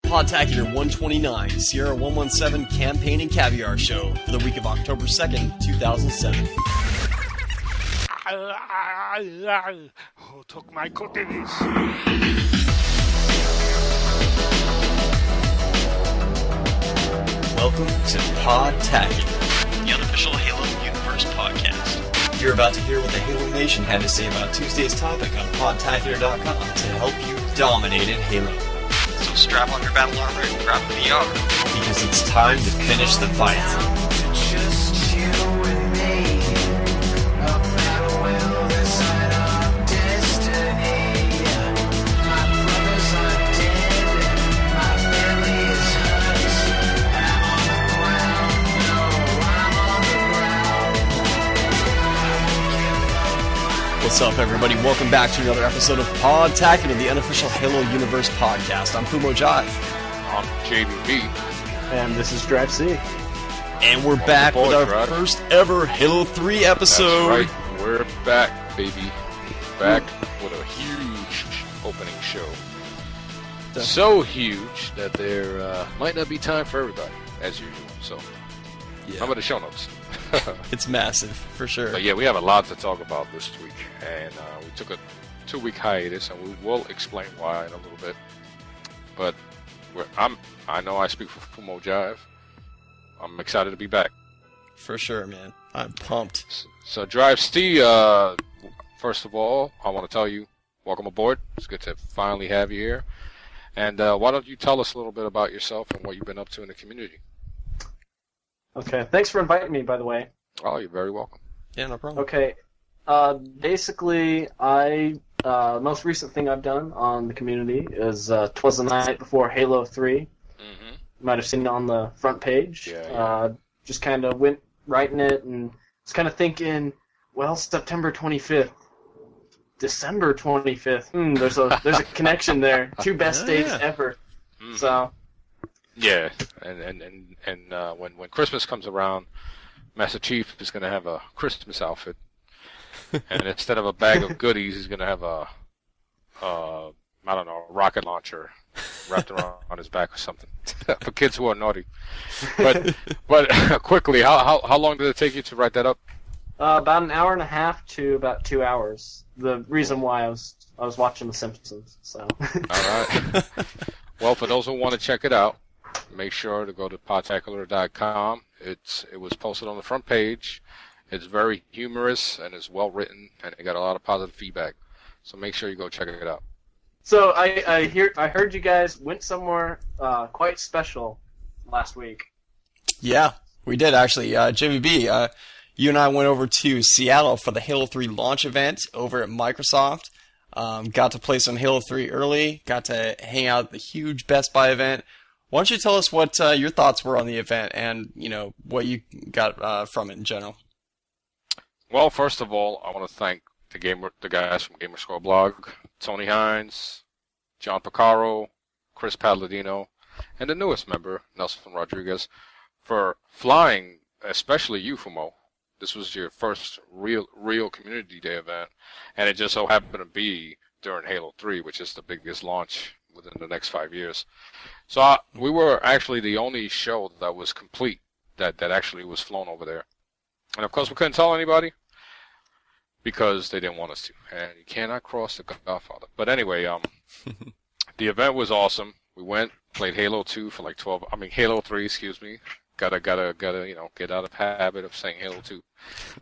Podtacular 129, Sierra 117 Campaign and Caviar Show for the week of October 2nd, 2007. Who took my cookies? Welcome to Podtacular, the unofficial Halo Universe podcast. You're about to hear what the Halo Nation had to say about Tuesday's topic on Podtacular.com to help you dominate in Halo. So strap on your battle armor and grab a VR, because it's time to finish the fight. Just you and me, a battle will decide our destiny. My brothers are dead, my family is hurt, and I'm on the ground. No, I'm on the ground. What's up, everybody? Welcome back to another episode of Podtacular, the unofficial Halo Universe podcast. I'm Fumo Jive. I'm JBB. And this is Drive C. And we're back with our first ever Halo 3 episode. That's right. We're back, baby. Back with a huge opening show. So huge that there might not be time for everybody, as usual. So, how about the show notes? It's massive, for sure. But yeah, we have a lot to talk about this week. And we took a 2-week hiatus, and we will explain why in a little bit. But I know I speak for Fumo Jive. I'm excited to be back. For sure, man. I'm pumped. So Drive C, first of all, I want to tell you, welcome aboard. It's good to finally have you here. And why don't you tell us a little bit about yourself and what you've been up to in the community? Okay, thanks for inviting me, by the way. Oh, you're very welcome. Yeah, no problem. Okay, basically, most recent thing I've done on the community is 'twas the night before Halo 3. Mm-hmm. You might have seen it on the front page. Yeah. Just kind of went writing it and was kind of thinking, well, September 25th, December 25th. There's a connection there. Two best days ever. Mm-hmm. So. Yeah, and when Christmas comes around, Master Chief is going to have a Christmas outfit, and instead of a bag of goodies, he's going to have a rocket launcher wrapped around his back or something for kids who are naughty. But quickly, how long did it take you to write that up? About an hour and a half to about 2 hours. The reason why I was watching The Simpsons. So. All right. Well, for those who want to check it out, make sure to go to podtacular.com. It was posted on the front page. It's very humorous and it's well written, and it got a lot of positive feedback. So make sure you go check it out. So I heard you guys went somewhere quite special last week. Yeah, we did actually. JVB, you and I went over to Seattle for the Halo 3 launch event over at Microsoft. Got to play some Halo 3 early. Got to hang out at the huge Best Buy event. Why don't you tell us what your thoughts were on the event and, what you got from it in general? Well, first of all, I want to thank the guys from Gamerscore Blog, Tony Hines, John Picaro, Chris Palladino, and the newest member, Nelson Rodriguez, for flying, especially you, Fumo. This was your first real Community Day event, and it just so happened to be during Halo 3, which is the biggest launch within the next 5 years. So we were actually the only show that was complete that actually was flown over there. And of course we couldn't tell anybody because they didn't want us to. And you cannot cross the Godfather. But anyway, the event was awesome. We went, played Halo 2 for like Halo 3, excuse me. Gotta, get out of the habit of saying Halo 2.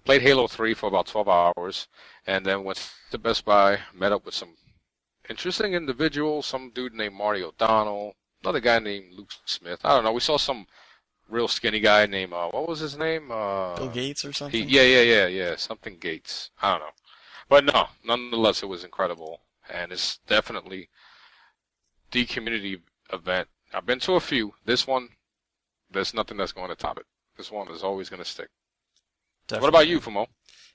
Played Halo 3 for about 12 hours, and then went to Best Buy, met up with some interesting individuals, some dude named Marty O'Donnell, another guy named Luke Smith. I don't know. We saw some real skinny guy named, what was his name? Bill Gates or something? Yeah. Something Gates. I don't know. But no, nonetheless, it was incredible. And it's definitely the community event. I've been to a few. This one, there's nothing that's going to top it. This one is always going to stick. Definitely. What about you, Fumo?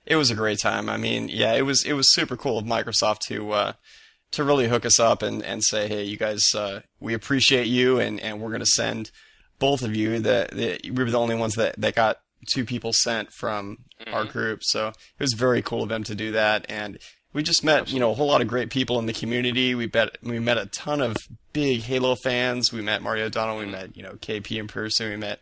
It was a great time. I mean, yeah, it was super cool of Microsoft to really hook us up and say, hey, you guys, we appreciate you, and we're going to send both of you. We were the only ones that got 2 people sent from our group, so it was very cool of them to do that. And we just met, a whole lot of great people in the community. We met a ton of big Halo fans. We met Marty O'Donnell. We met, KP in person. We met,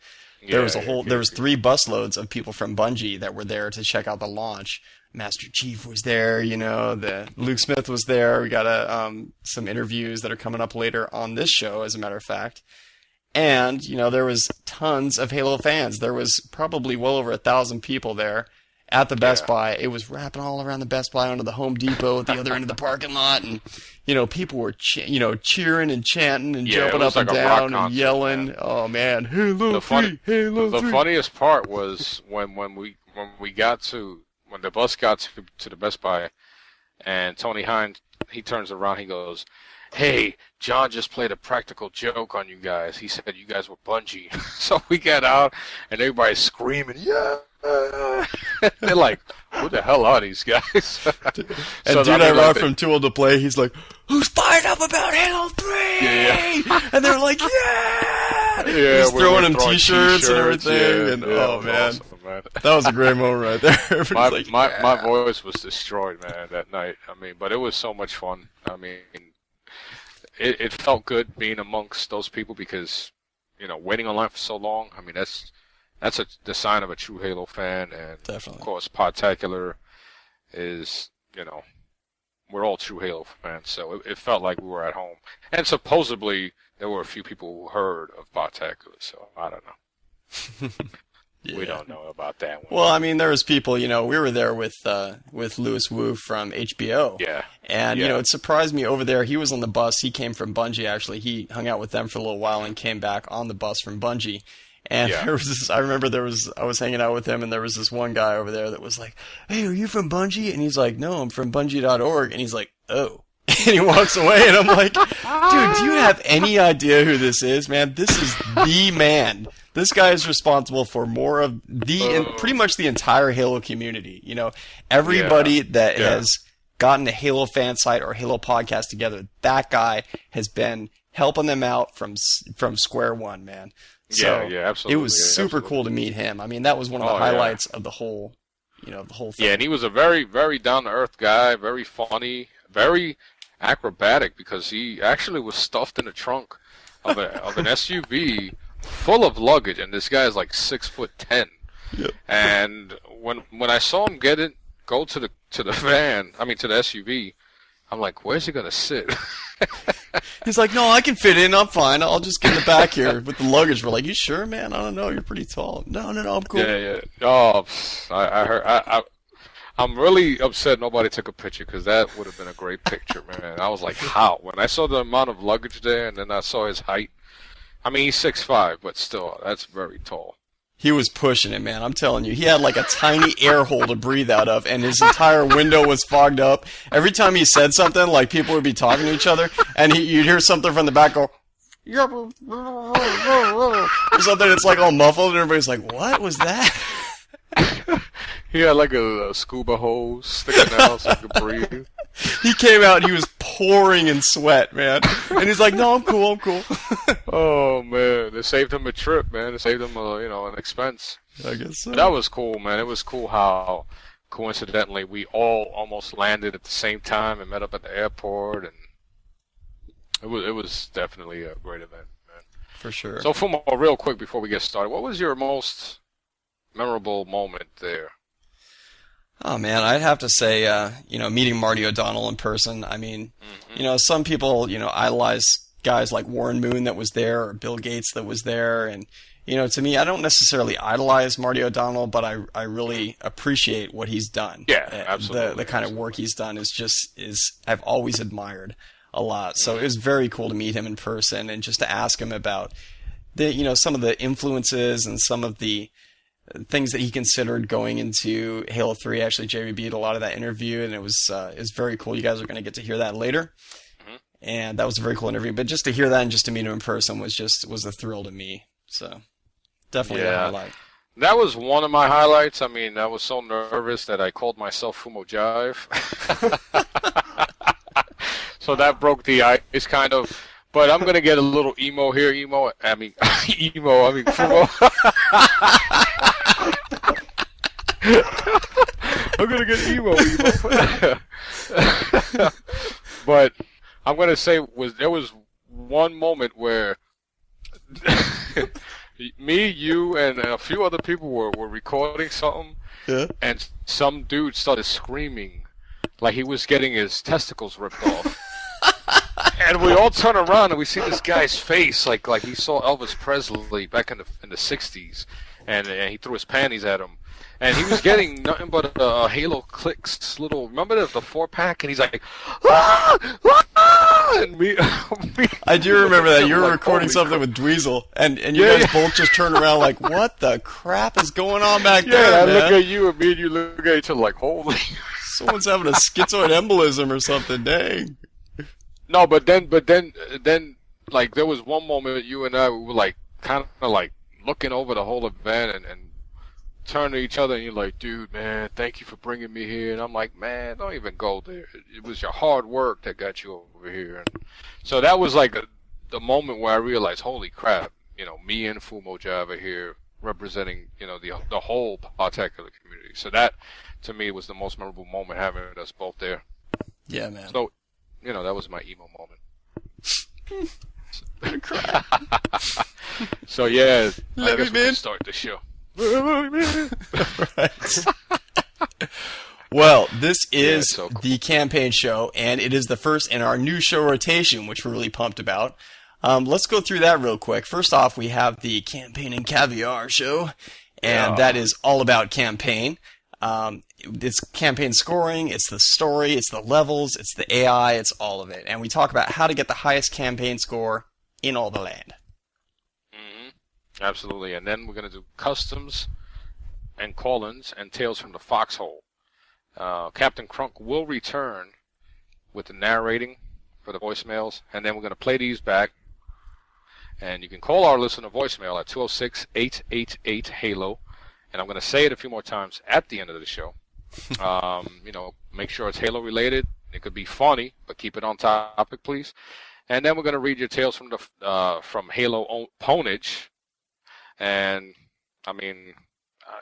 there was 3 busloads of people from Bungie that were there to check out the launch. Master Chief was there, the Luke Smith was there. We got some interviews that are coming up later on this show, as a matter of fact. And, there was tons of Halo fans. There was probably well over 1,000 people there at the Best Buy. It was wrapping all around the Best Buy onto the Home Depot at the other end of the parking lot. And, people were, cheering and chanting and jumping up and down and yelling. Man. Oh, man. Halo 3, Halo 3. The funniest part was when the bus got to the Best Buy, and Tony Hines, he turns around, he goes, "Hey, John just played a practical joke on you guys. He said you guys were Bungie." So we got out, and everybody's screaming, "Yeah!" They're like, "Who the hell are these guys?" And dude I brought from Too Old to Play, he's like, "Who's fired up about Halo 3?" Yeah. And they're like, "Yeah!" He's throwing them t-shirts and everything. Oh, man. Awesome, man. That was a great moment right there. My voice was destroyed, man, that night. But it was so much fun. It felt good being amongst those people because, waiting online for so long. That's the sign of a true Halo fan, and definitely. Of course, Podtacular is, we're all true Halo fans, so it felt like we were at home. And supposedly there were a few people who heard of Podtacular, so I don't know. Yeah. We don't know about that one. Well, there was people, we were there with Louis Wu from HBO. Yeah. And, it surprised me over there. He was on the bus. He came from Bungie, actually. He hung out with them for a little while and came back on the bus from Bungie. And there was I remember I was hanging out with him, and there was this one guy over there that was like, "Hey, are you from Bungie?" And he's like, "No, I'm from Bungie.org." And he's like, "Oh." And he walks away, and I'm like, "Dude, do you have any idea who this is, man? This is the man. This guy is responsible for more of pretty much the entire Halo community. Everybody that has gotten a Halo fan site or Halo podcast together, that guy has been helping them out from square one, man." So yeah, absolutely. It was super cool to meet him. That was one of the highlights of the whole, the whole thing. Yeah, and he was a very, very down-to-earth guy, very funny, very acrobatic, because he actually was stuffed in the trunk of an SUV full of luggage, and this guy is like 6'10". Yep. And when I saw him go to the van, to the SUV, I'm like, where's he gonna sit? He's like, "No, I can fit in. I'm fine. I'll just get in the back here with the luggage." We're like, "You sure, man? I don't know. You're pretty tall." No, I'm cool. Yeah. Oh, I heard. I'm really upset nobody took a picture, because that would have been a great picture, man. I was like, how? When I saw the amount of luggage there, and then I saw his height. He's 6'5", but still, that's very tall. He was pushing it, man. I'm telling you. He had like a tiny air hole to breathe out of, and his entire window was fogged up. Every time he said something, like people would be talking to each other, and you'd hear something from the back go, or something. It's like all muffled, and everybody's like, "What was that?" He had like a scuba hose sticking out so he could breathe. He came out and he was pouring in sweat, man. And he's like, "No, I'm cool. Oh, man. They saved him a trip, man. They saved him, an expense. I guess so. That was cool, man. It was cool how, coincidentally, we all almost landed at the same time and met up at the airport. And it was definitely a great event, man. For sure. So, Fumo, real quick before we get started, what was your most memorable moment there? Oh, man, I'd have to say, meeting Marty O'Donnell in person. Some people, idolize guys like Warren Moon that was there, or Bill Gates that was there. And, to me, I don't necessarily idolize Marty O'Donnell, but I really appreciate what he's done. Yeah, absolutely. The kind of work he's done I've always admired a lot. So it was very cool to meet him in person and just to ask him about some of the influences and some of the things that he considered going into Halo 3. Actually, JVB did a lot of that interview, and it was very cool. You guys are going to get to hear that later. Mm-hmm. And that was a very cool interview. But just to hear that and just to meet him in person was a thrill to me. So definitely a highlight. That was one of my highlights. I was so nervous that I called myself Fumo Jive. So that broke the ice, kind of. But I'm going to get a little emo here. Fumo. I'm going to get emo. But I'm gonna say there was one moment where me, you, and a few other people were recording something, and some dude started screaming like he was getting his testicles ripped off. And we all turn around and we see this guy's face like he saw Elvis Presley back in the 60s, and he threw his panties at him. And he was getting nothing but Halo Clicks little, remember the 4-pack? And he's like, ah! Ah! And I do remember that. You were like, recording something with Dweezil, and you guys both just turned around like, what the crap is going on back there, I man? look at you, and me and you look at each other like, holy. Someone's having a schizoid embolism or something, dang. No, but then, like, there was one moment you and I were like, kind of like looking over the whole event and turn to each other, and you're like, dude, man, thank you for bringing me here. And I'm like, man, don't even go there. It was your hard work that got you over here. And so that was like the moment where I realized, holy crap, me and Fumo Jive are here representing, the whole Podtacular community. So that, to me, was the most memorable moment, having us both there. Yeah, man. So, that was my emo moment. Crap. So yeah, Let I guess me we can in. start the show. Right. Well, this is so cool. the campaign show, and it is the first in our new show rotation, which we're really pumped about. Let's go through that real quick. First off, we have the Campaign and Caviar show, and that is all about campaign. It's campaign scoring, it's the story, it's the levels, it's the AI, it's all of it. And we talk about how to get the highest campaign score in all the land. Absolutely, and then we're going to do customs and call-ins and tales from the foxhole. Captain Crunk will return with the narrating for the voicemails, and then we're going to play these back. And you can call our listener voicemail at 206-888-HALO, and I'm going to say it a few more times at the end of the show. Make sure it's Halo related. It could be funny, but keep it on topic, please. And then we're going to read your tales from from Halo Ponage. And I mean,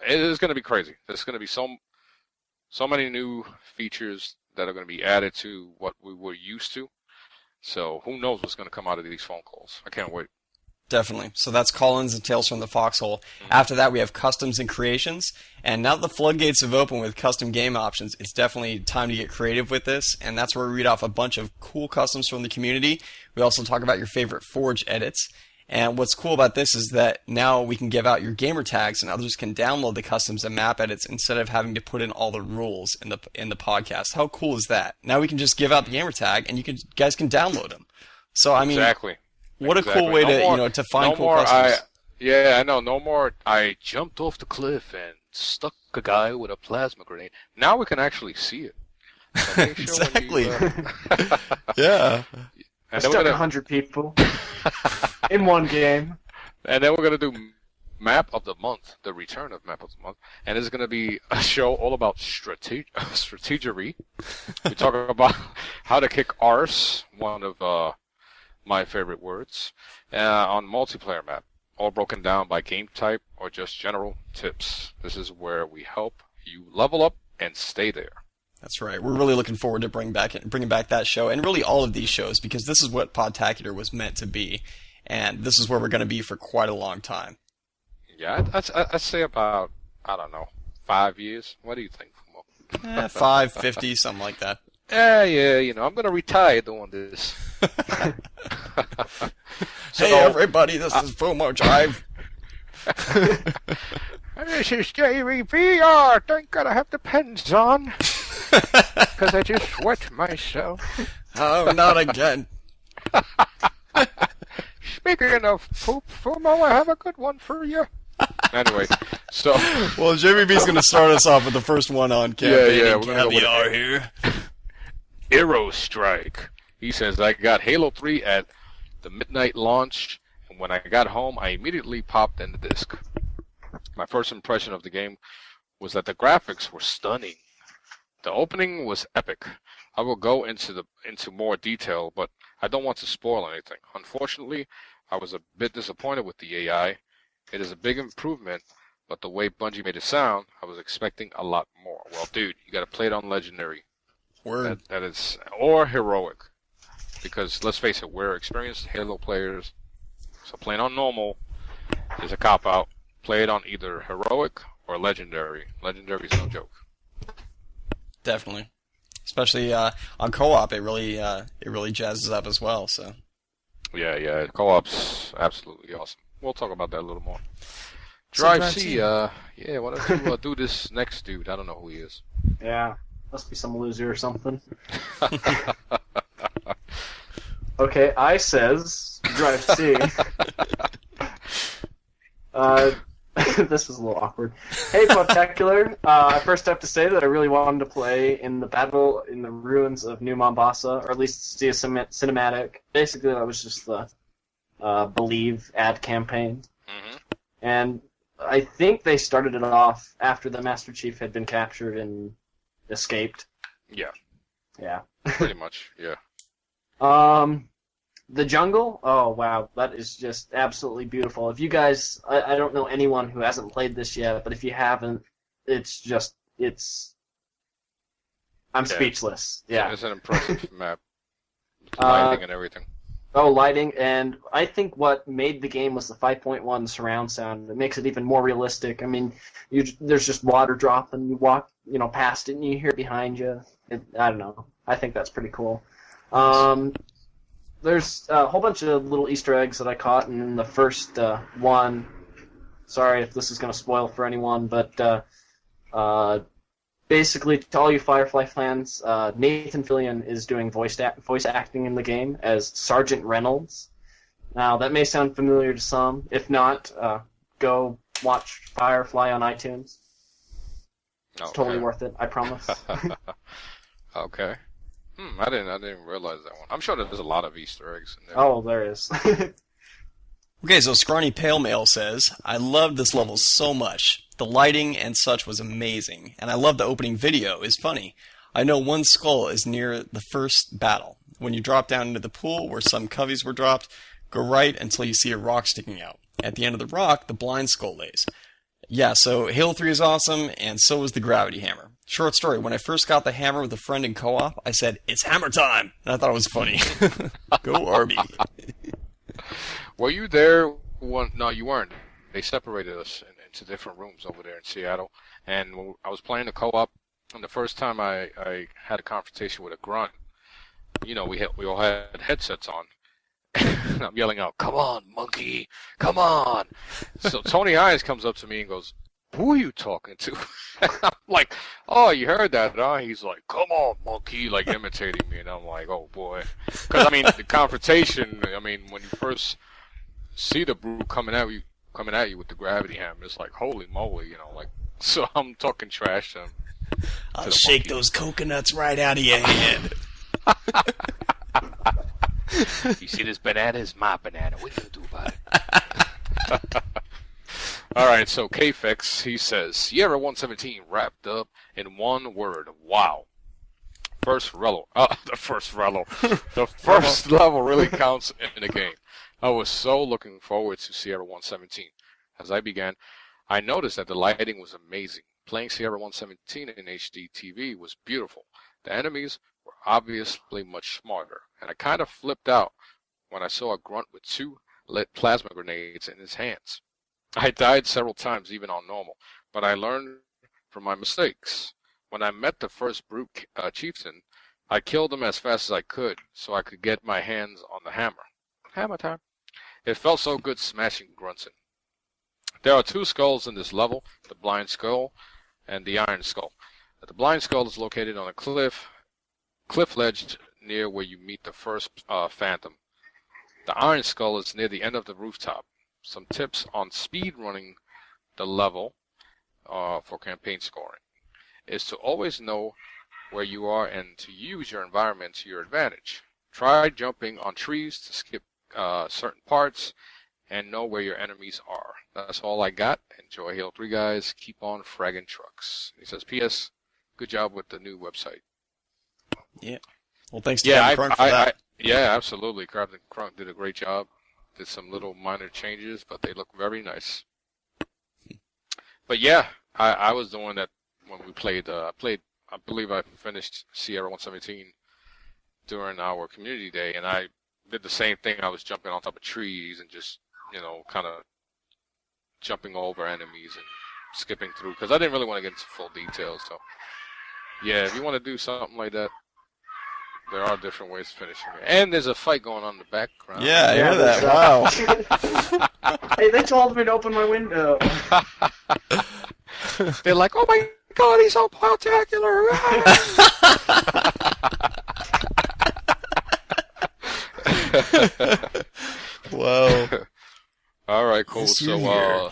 it is going to be crazy. There's going to be so many new features that are going to be added to what we were used to. So who knows what's going to come out of these phone calls? I can't wait. Definitely. So that's Call-ins and Tales from the Foxhole. After that, we have Customs and Creations. And now that the floodgates have opened with custom game options, it's definitely time to get creative with this. And that's where we read off a bunch of cool customs from the community. We also talk about your favorite Forge edits. And what's cool about this is that now we can give out your gamer tags, and others can download the customs and map edits instead of having to put in all the rules in the podcast. How cool is that? Now we can just give out the gamer tag, and you guys can download them. So I mean, exactly. What a cool way to find cool customs. I know. No more. I jumped off the cliff and stuck a guy with a plasma grenade. Now we can actually see it. So make sure Exactly. Yeah. I stuck 100 people in one game. And then we're going to do Map of the Month, the return of Map of the Month. And it's going to be a show all about strategery. We talk about how to kick arse, one of my favorite words, on multiplayer map. All broken down by game type or just general tips. This is where we help you level up and stay there. That's right. We're really looking forward to bringing back that show, and really all of these shows, because this is what Podtacular was meant to be, and this is where we're going to be for quite a long time. Yeah, I'd say about, 5 years. What do you think? 5, 50, something like that. Yeah, I'm going to retire doing this. Hey, everybody, this is Fumo Jive. This is JVB. I think I have the pens on. Because I just wet myself. Oh, not again. Speaking of poop, Fumo, I have a good one for you. Anyway, so... Well, JVB's going to start us off with the first one on campaign. Yeah, we're going to go here. Arrow Strike. He says, I got Halo 3 at the midnight launch, and when I got home, I immediately popped in the disc. My first impression of the game was that the graphics were stunning. The opening was epic. I will go into more detail, but I don't want to spoil anything. Unfortunately, I was a bit disappointed with the AI. It is a big improvement, but the way Bungie made it sound, I was expecting a lot more. Well, dude, you got to play it on Legendary. Word. That is, or heroic. Because let's face it, we're experienced Halo players, so playing on normal is a cop out. Play it on either heroic or legendary. Legendary is no joke. Definitely. Especially on co-op, it really jazzes up as well. So. Yeah, co-op's absolutely awesome. We'll talk about that a little more. So Drive Drive C, C. why don't you do this next dude? I don't know who he is. Yeah, must be some loser or something. Okay, I says Drive C. This is a little awkward. Hey, Podtacular. I first have to say that I really wanted to play in the battle in the ruins of New Mombasa, or at least see a cinematic. Basically, that was just the Believe ad campaign. Mm-hmm. And I think they started it off after the Master Chief had been captured and escaped. Yeah, Yeah. pretty much, yeah. The jungle? Oh, wow. That is just absolutely beautiful. If you guys... I don't know anyone who hasn't played this yet, but if you haven't, it's just... I'm speechless. Yeah. It's an impressive map. Lighting and everything. Oh, lighting, and I think what made the game was the 5.1 surround sound. It makes it even more realistic. I mean, there's just water dropping, you walk, past it, and you hear it behind you. I don't know. I think that's pretty cool. There's a whole bunch of little Easter eggs that I caught in the first one. Sorry if this is going to spoil for anyone, but basically, to all you Firefly fans, Nathan Fillion is doing voice acting in the game as Sergeant Reynolds. Now, that may sound familiar to some. If not, go watch Firefly on iTunes. It's totally worth it, I promise. Okay. I didn't realize that one. I'm sure there's a lot of Easter eggs in there. Oh, there is. Okay, so Scrawny Pale Mail says, I love this level so much. The lighting and such was amazing, and I love the opening video. It's funny. I know one skull is near the first battle. When you drop down into the pool where some coveys were dropped, go right until you see a rock sticking out. At the end of the rock, the blind skull lays. Yeah, so Halo 3 is awesome, and so is the gravity hammer. Short story, when I first got the hammer with a friend in co-op, I said, it's hammer time! And I thought it was funny. Go Arby. Were you there? No, you weren't. They separated us into different rooms over there in Seattle. And when I was playing the co-op, and the first time I had a confrontation with a grunt, we all had headsets on. And I'm yelling out, come on, monkey, come on. So Tony Hines comes up to me and goes, who are you talking to? And I'm like, oh, you heard that, huh? He's like, come on, monkey, like imitating me. And I'm like, oh, boy. Because, the confrontation, when you first see the brute coming at you with the gravity hammer, it's like, holy moly, so I'm talking trash to him. I'll shake those coconuts right out of your hand. You see this banana? It's my banana. What are you going to do about it? Alright, so KFX, he says, Sierra 117 wrapped up in one word. Wow. The first level really counts in the game. I was so looking forward to Sierra 117. As I began, I noticed that the lighting was amazing. Playing Sierra 117 in HD TV was beautiful. The enemies were obviously much smarter, and I kind of flipped out when I saw a grunt with 2 lit plasma grenades in his hands. I died several times even on normal, but I learned from my mistakes. When I met the first brute chieftain, I killed him as fast as I could so I could get my hands on the hammer. Hammer time. It felt so good smashing grunts in. There are 2 skulls in this level, the blind skull and the iron skull. The blind skull is located on a cliff ledge near where you meet the first phantom. The iron skull is near the end of the rooftop. Some tips on speed running the level for campaign scoring is to always know where you are and to use your environment to your advantage. Try jumping on trees to skip certain parts and know where your enemies are. That's all I got. Enjoy Halo 3, guys. Keep on fragging trucks. He says, P.S. Good job with the new website. Yeah. Well, thanks to Captain Crunk for that. Yeah, absolutely. Captain Crunk did a great job. Did some little minor changes, but they look very nice. But yeah, I was doing that when we played. I played believe I finished Sierra 117 during our community day, and I did the same thing. I was jumping on top of trees and just, kind of jumping over enemies and skipping through, because I didn't really want to get into full details. So, yeah, if you want to do something like that, there are different ways of finishing it. And there's a fight going on in the background. Yeah, I hear that. Wow. Hey, they told me to open my window. They're like, oh my god, he's so Podtacular. Whoa. All right, cool. Yes, So, yeah,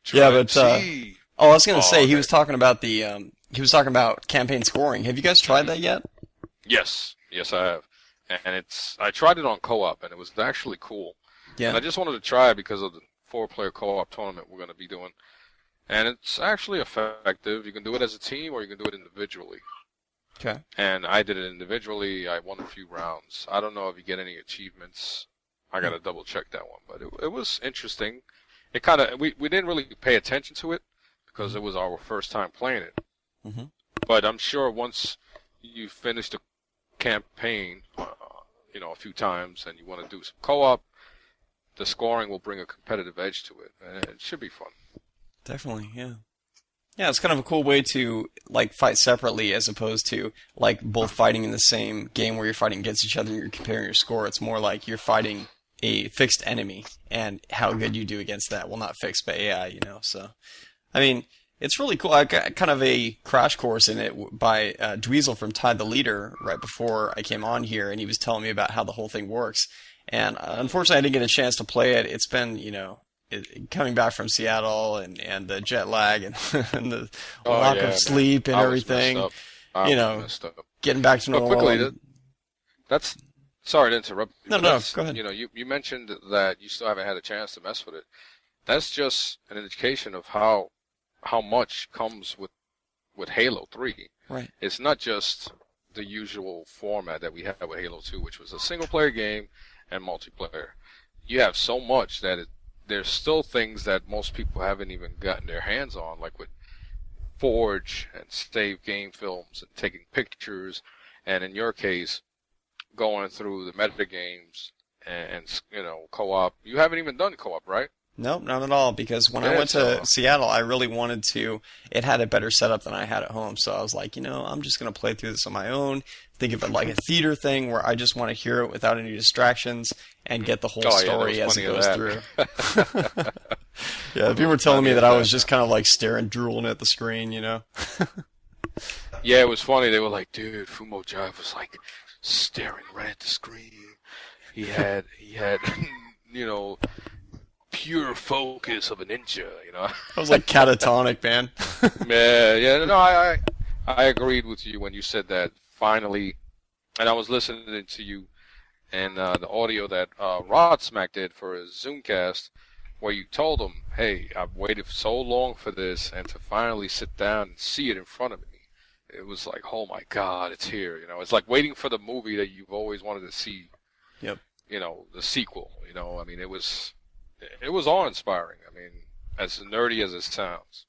Try but C. I was gonna say okay. he was talking about campaign scoring. Have you guys tried that yet? Yes, I have, and I tried it on co-op, and it was actually cool. Yeah. And I just wanted to try it because of the 4-player co-op tournament we're going to be doing, and it's actually effective. You can do it as a team, or you can do it individually. Okay. And I did it individually. I won a few rounds. I don't know if you get any achievements. I got to double check that one, but it was interesting. It kind of we didn't really pay attention to it because it was our first time playing it. Mm-hmm. But I'm sure once you finish the campaign, a few times, and you want to do some co-op, the scoring will bring a competitive edge to it, and it should be fun. Definitely, yeah. Yeah, it's kind of a cool way to fight separately as opposed to both fighting in the same game where you're fighting against each other and you're comparing your score. It's more like you're fighting a fixed enemy, and how good you do against that will not fix by AI, So, I mean, it's really cool. I got kind of a crash course in it by Dweezil from Tide the Leader right before I came on here, and he was telling me about how the whole thing works. And unfortunately, I didn't get a chance to play it. It's been, coming back from Seattle and the jet lag and, and the lack of sleep and everything. Getting back to normal. Quickly, that's sorry to interrupt you. No, go ahead. You mentioned that you still haven't had a chance to mess with it. That's just an indication of how much comes with Halo 3. Right. It's not just the usual format that we had with Halo 2, which was a single-player game and multiplayer. You have so much that there's still things that most people haven't even gotten their hands on, like with Forge and save game films and taking pictures, and in your case, going through the metagames and co-op. You haven't even done co-op, right? Nope, not at all, because when I went to Seattle, I really wanted to. It had a better setup than I had at home, so I was like, I'm just going to play through this on my own, think of it like a theater thing where I just want to hear it without any distractions and get the whole story as it goes through. Yeah, people were telling me that I was just kind of staring, drooling at the screen, Yeah, it was funny. They were like, dude, Fumo Jive was staring right at the screen. He had pure focus of a ninja, I was catatonic, man. I agreed with you when you said that finally, and I was listening to you and the audio that Rod Smack did for his Zoomcast, where you told him, hey, I've waited so long for this, and to finally sit down and see it in front of me. It was like, oh my God, it's here. It's like waiting for the movie that you've always wanted to see. Yep. The sequel. I mean, it was awe-inspiring. I mean, as nerdy as it sounds.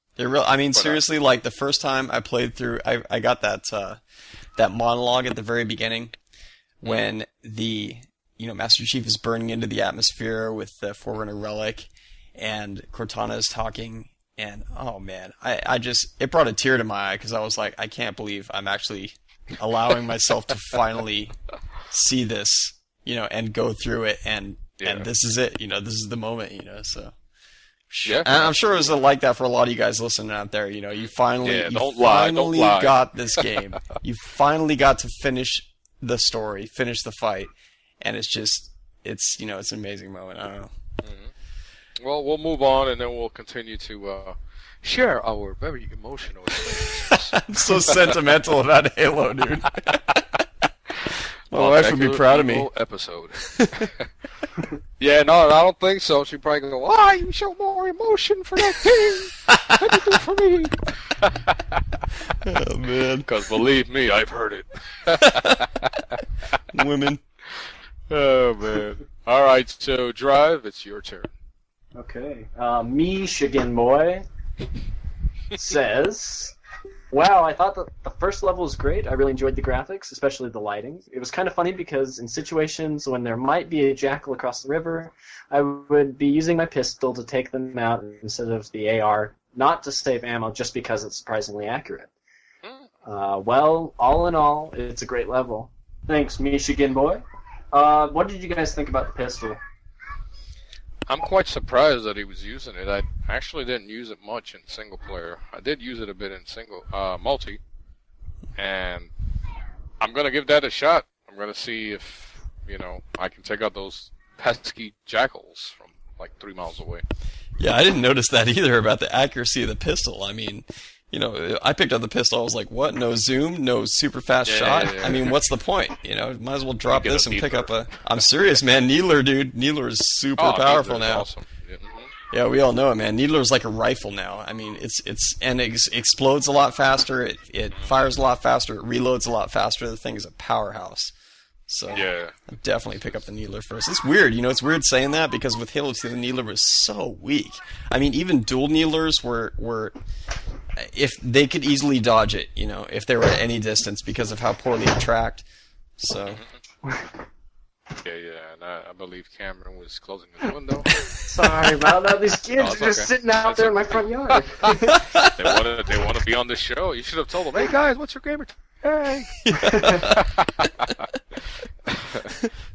Seriously, the first time I played through, I got that monologue at the very beginning when the Master Chief is burning into the atmosphere with the Forerunner relic, and Cortana is talking. And, oh man, it brought a tear to my eye because I was like, I can't believe I'm actually allowing myself to finally see this, and go through it, and this is it, this is the moment, so. Yeah. And I'm sure it was like that for a lot of you guys listening out there, you finally, don't lie. got this game. You finally got to finish the story, finish the fight, and it's an amazing moment, I don't know. Mm-hmm. Well, we'll move on, and then we'll continue to share our very emotional experiences. I'm so sentimental about Halo, dude. My wife would be proud of me. Episode. Yeah, no, I don't think so. She'd probably go, why you show more emotion for that thing than you do for me? Oh, man. Because believe me, I've heard it. Women. Oh, man. All right, so Drive, it's your turn. Okay. Michigan Boy says, Well, I thought that the first level was great. I really enjoyed the graphics, especially the lighting. It was kind of funny because in situations when there might be a jackal across the river, I would be using my pistol to take them out instead of the AR, not to save ammo, just because it's surprisingly accurate. Well, all in all, it's a great level. Thanks, Michigan boy. What did you guys think about the pistol? I'm quite surprised that he was using it. I actually didn't use it much in single player. I did use it a bit in multi, and I'm gonna give that a shot. I'm gonna see if I can take out those pesky jackals from like 3 miles away. Yeah, I didn't notice that either about the accuracy of the pistol. I mean, I picked up the pistol. I was like, what? No zoom? No super fast shot? Yeah. I mean, what's the point? Might as well drop Get a this and pick up Needler. I'm serious, man. Needler, dude. Needler is super powerful Needler's now. Awesome. Yeah. Yeah, we all know it, man. Needler's like a rifle now. I mean, it explodes a lot faster. It fires a lot faster. It reloads a lot faster. The thing is a powerhouse. So Yeah. I'd definitely pick up the Needler first. It's weird, it's weird saying that because with Halo 2, the Needler was so weak. I mean, even dual Needlers were if they could easily dodge it, if they were at any distance because of how poorly it tracked. So. Yeah, and I believe Cameron was closing his window. Sorry about that. These kids it's are just okay. sitting out That's there in my front yard. They want to be on the show. You should have told them, hey guys, what's your gamer tag?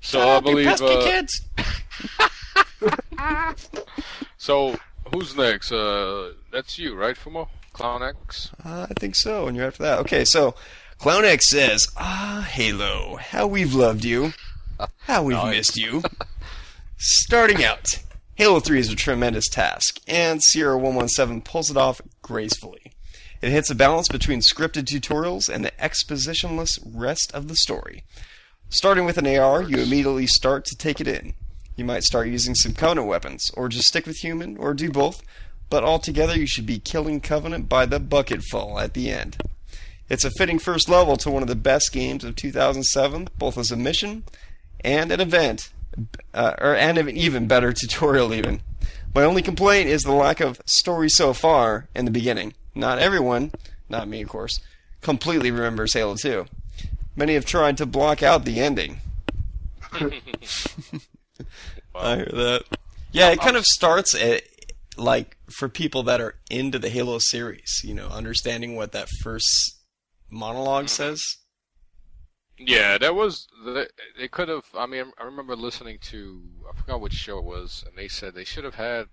So I believe. pesky kids! So who's next? That's you, right, Fumo? Clown X. I think so, and you're after that. Okay, so Clown X says, Halo, how we've loved you. How we've missed you. Starting out, Halo 3 is a tremendous task, and Sierra 117 pulls it off gracefully. It hits a balance between scripted tutorials and the expositionless rest of the story. Starting with an AR, you immediately start to take it in. You might start using some Covenant weapons, or just stick with human, or do both, but altogether you should be killing Covenant by the bucketful at the end. It's a fitting first level to one of the best games of 2007, both as a mission and an event, and an even better tutorial even. My only complaint is the lack of story so far in the beginning. Not everyone, not me of course, completely remembers Halo 2. Many have tried to block out the ending. I hear that. Yeah, it kind of starts at, like, for people that are into the Halo series, understanding what that first monologue says. Yeah, they could have. I mean, I remember listening to, I forgot which show it was, and they said they should have had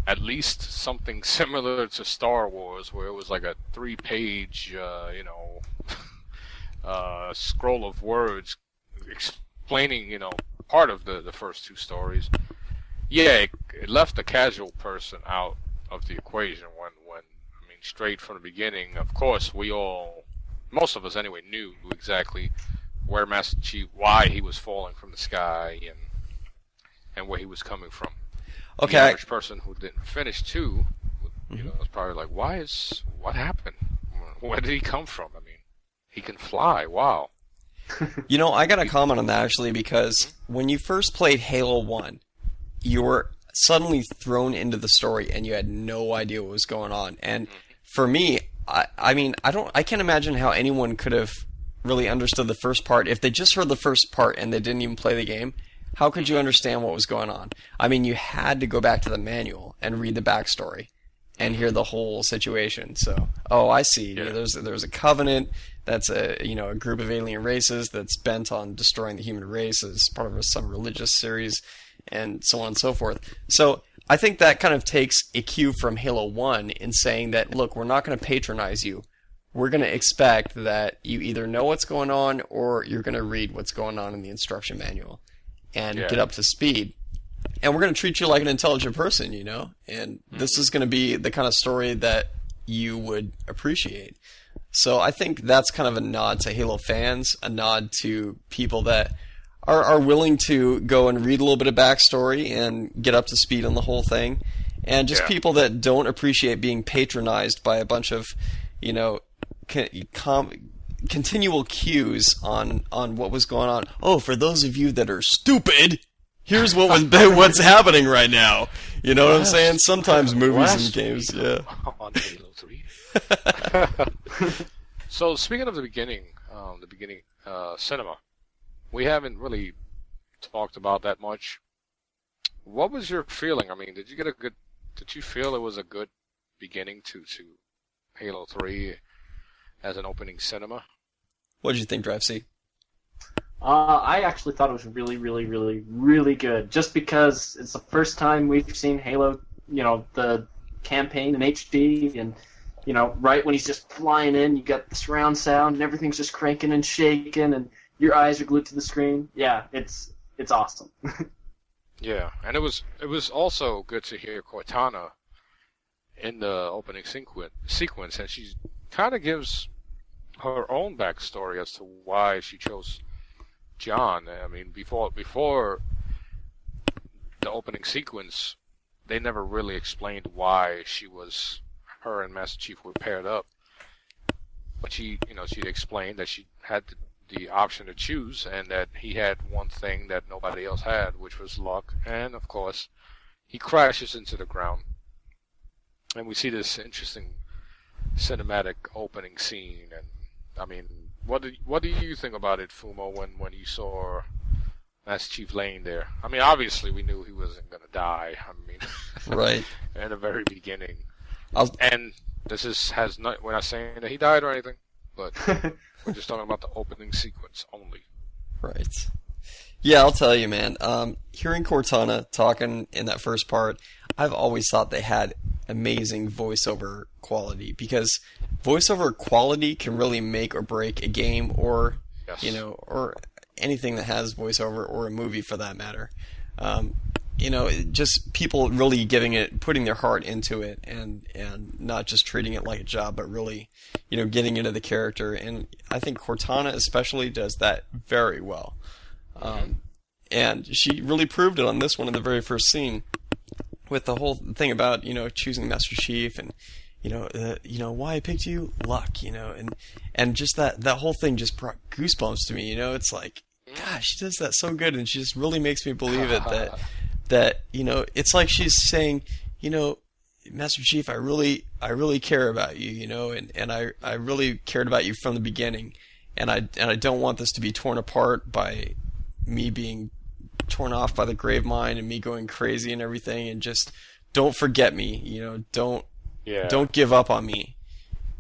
at least something similar to Star Wars, where it was like a 3-page, scroll of words explaining, part of the first 2 stories. Yeah, it left the casual person out of the equation when I mean, straight from the beginning, of course, most of us anyway, knew exactly where Master Chief, why he was falling from the sky and where he was coming from. Okay. The average person who didn't finish 2, was probably like, what happened? Where did he come from? I mean, he can fly, wow. I got a comment on that actually because when you first played Halo 1, you were suddenly thrown into the story and you had no idea what was going on. And for me, I can't imagine how anyone could have really understood the first part if they just heard the first part and they didn't even play the game. How could you understand what was going on? I mean, you had to go back to the manual and read the backstory and hear the whole situation. So, I see. Yeah. There's a covenant that's a group of alien races that's bent on destroying the human race as part of some religious series, and so on and so forth. So I think that kind of takes a cue from Halo 1 in saying that, look, we're not going to patronize you. We're going to expect that you either know what's going on or you're going to read what's going on in the instruction manual and get up to speed. And we're going to treat you like an intelligent person, and this is going to be the kind of story that you would appreciate. So I think that's kind of a nod to Halo fans, a nod to people that are willing to go and read a little bit of backstory and get up to speed on the whole thing, and just people that don't appreciate being patronized by a bunch of, continual cues on what was going on. Oh, for those of you that are stupid, here's what's happening right now. You know what I'm saying? Sometimes movies and games, yeah. On Halo 3. So speaking of the beginning cinema, we haven't really talked about that much. What was your feeling? I mean, did you feel it was a good beginning to Halo 3 as an opening cinema? What did you think, Drive C? I actually thought it was really, really, really, really good. Just because it's the first time we've seen Halo, the campaign in HD, and right when he's just flying in, you got the surround sound, and everything's just cranking and shaking, and your eyes are glued to the screen. Yeah, it's awesome. Yeah, and it was also good to hear Cortana in the opening sequence, and she kind of gives her own backstory as to why she chose John. I mean, before the opening sequence, they never really explained why her and Master Chief were paired up. But she explained that she had the option to choose, and that he had one thing that nobody else had, which was luck. And of course, he crashes into the ground, and we see this interesting cinematic opening scene. And I mean, what do you think about it, Fumo, when you saw Master Chief laying there? I mean, obviously we knew he wasn't gonna die. I mean, Right. in the very beginning. And we're not saying that he died or anything, but we're just talking about the opening sequence only. Right. Yeah, I'll tell you, man. Hearing Cortana talking in that first part, I've always thought they had amazing voiceover quality, because voiceover quality can really make or break a game, or Yes. or anything that has voiceover, or a movie for that matter. Just people really putting their heart into it, and not just treating it like a job, but really, getting into the character. And I think Cortana especially does that very well. And she really proved it on this one in the very first scene, with the whole thing about, choosing Master Chief, and, why I picked you? Luck, and just that whole thing just brought goosebumps to me. It's like, gosh, she does that so good, and she just really makes me believe it that it's like she's saying, Master Chief, I really care about you, and I really cared about you from the beginning, and I don't want this to be torn apart by me being torn off by the grave mine and me going crazy and everything, and just don't forget me, don't give up on me,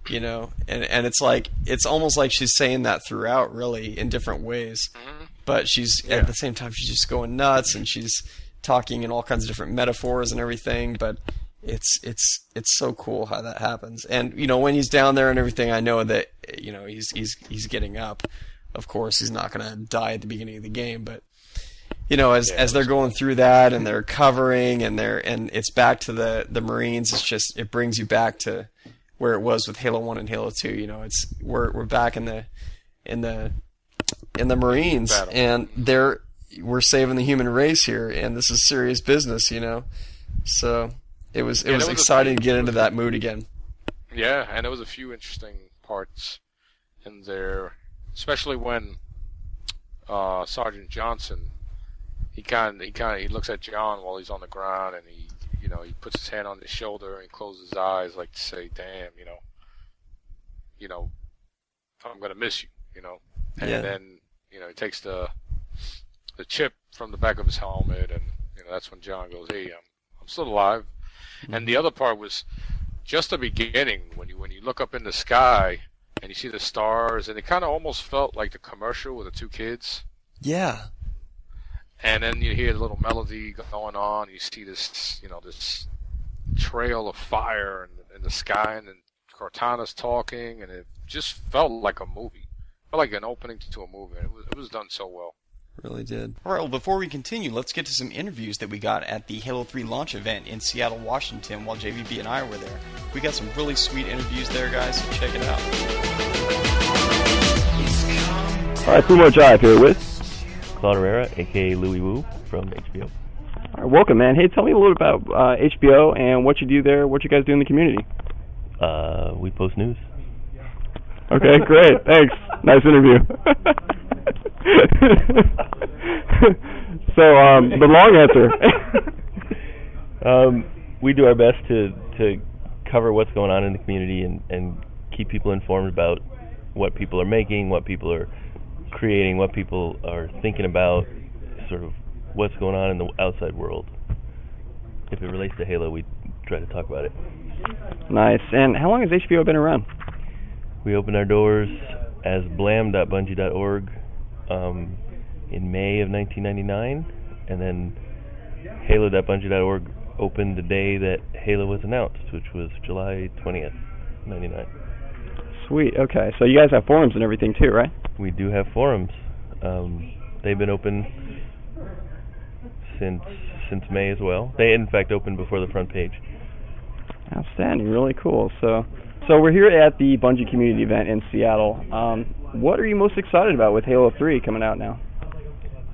and it's almost like she's saying that throughout, really, in different ways, but she's at the same time, she's just going nuts, and she's talking in all kinds of different metaphors and everything, but it's so cool how that happens. And when he's down there and everything, I know that he's getting up. Of course, he's not going to die at the beginning of the game, but as they're going through that, and they're covering, and it's back to the Marines. It brings you back to where it was with Halo 1 and Halo 2. We're back in the Marines, Battle. And we're saving the human race here, and this is serious business, So it was exciting to get into that mood again. Yeah, and there was a few interesting parts in there, especially when Sergeant Johnson, he looks at John while he's on the ground, and he puts his hand on his shoulder and closes his eyes, like to say, "Damn, I'm gonna miss you," And then he takes the chip from the back of his helmet, and that's when John goes, "Hey, I'm still alive." Mm-hmm. And the other part was just the beginning, when you look up in the sky and you see the stars, and it kind of almost felt like the commercial with the two kids. Yeah. And then you hear the little melody going on. You see this, this trail of fire in the sky, and then Cortana's talking, and it just felt like a movie. It felt like an opening to a movie. And it was done so well. Really did. All right, well, before we continue, let's get to some interviews that we got at the Halo 3 launch event in Seattle, Washington, while JVB and I were there. We got some really sweet interviews there, guys, so check it out. All right, Fumo Jive here with Claude Herrera, a.k.a. Louis Wu from HBO. All right, welcome, man. Hey, tell me a little about HBO and what you do there, what you guys do in the community. We post news. Okay, great. Thanks. Nice interview. So, the long answer. We do our best to cover what's going on in the community and keep people informed about what people are making, what people are creating, what people are thinking about, sort of what's going on in the outside world. If it relates to Halo, we try to talk about it. Nice. And how long has HBO been around? We opened our doors as blam.bungie.org in May of 1999, and then halo.bungie.org opened the day that Halo was announced, which was July 20th, 99. Sweet. Okay. So you guys have forums and everything too, right? We do have forums. They've been open since May as well. They, in fact, opened before the front page. Outstanding. Really cool. So we're here at the Bungie community event in Seattle. What are you most excited about with Halo 3 coming out now?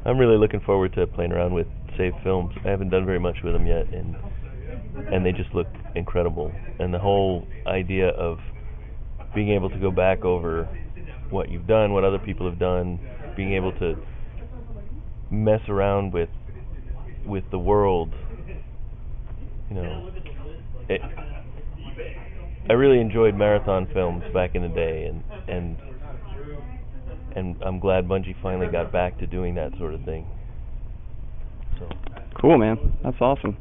I'm really looking forward to playing around with saved films. I haven't done very much with them yet, and they just look incredible. And the whole idea of being able to go back over what you've done, what other people have done, being able to mess around with the world, I really enjoyed marathon films back in the day, and I'm glad Bungie finally got back to doing that sort of thing. So. Cool, man. That's awesome.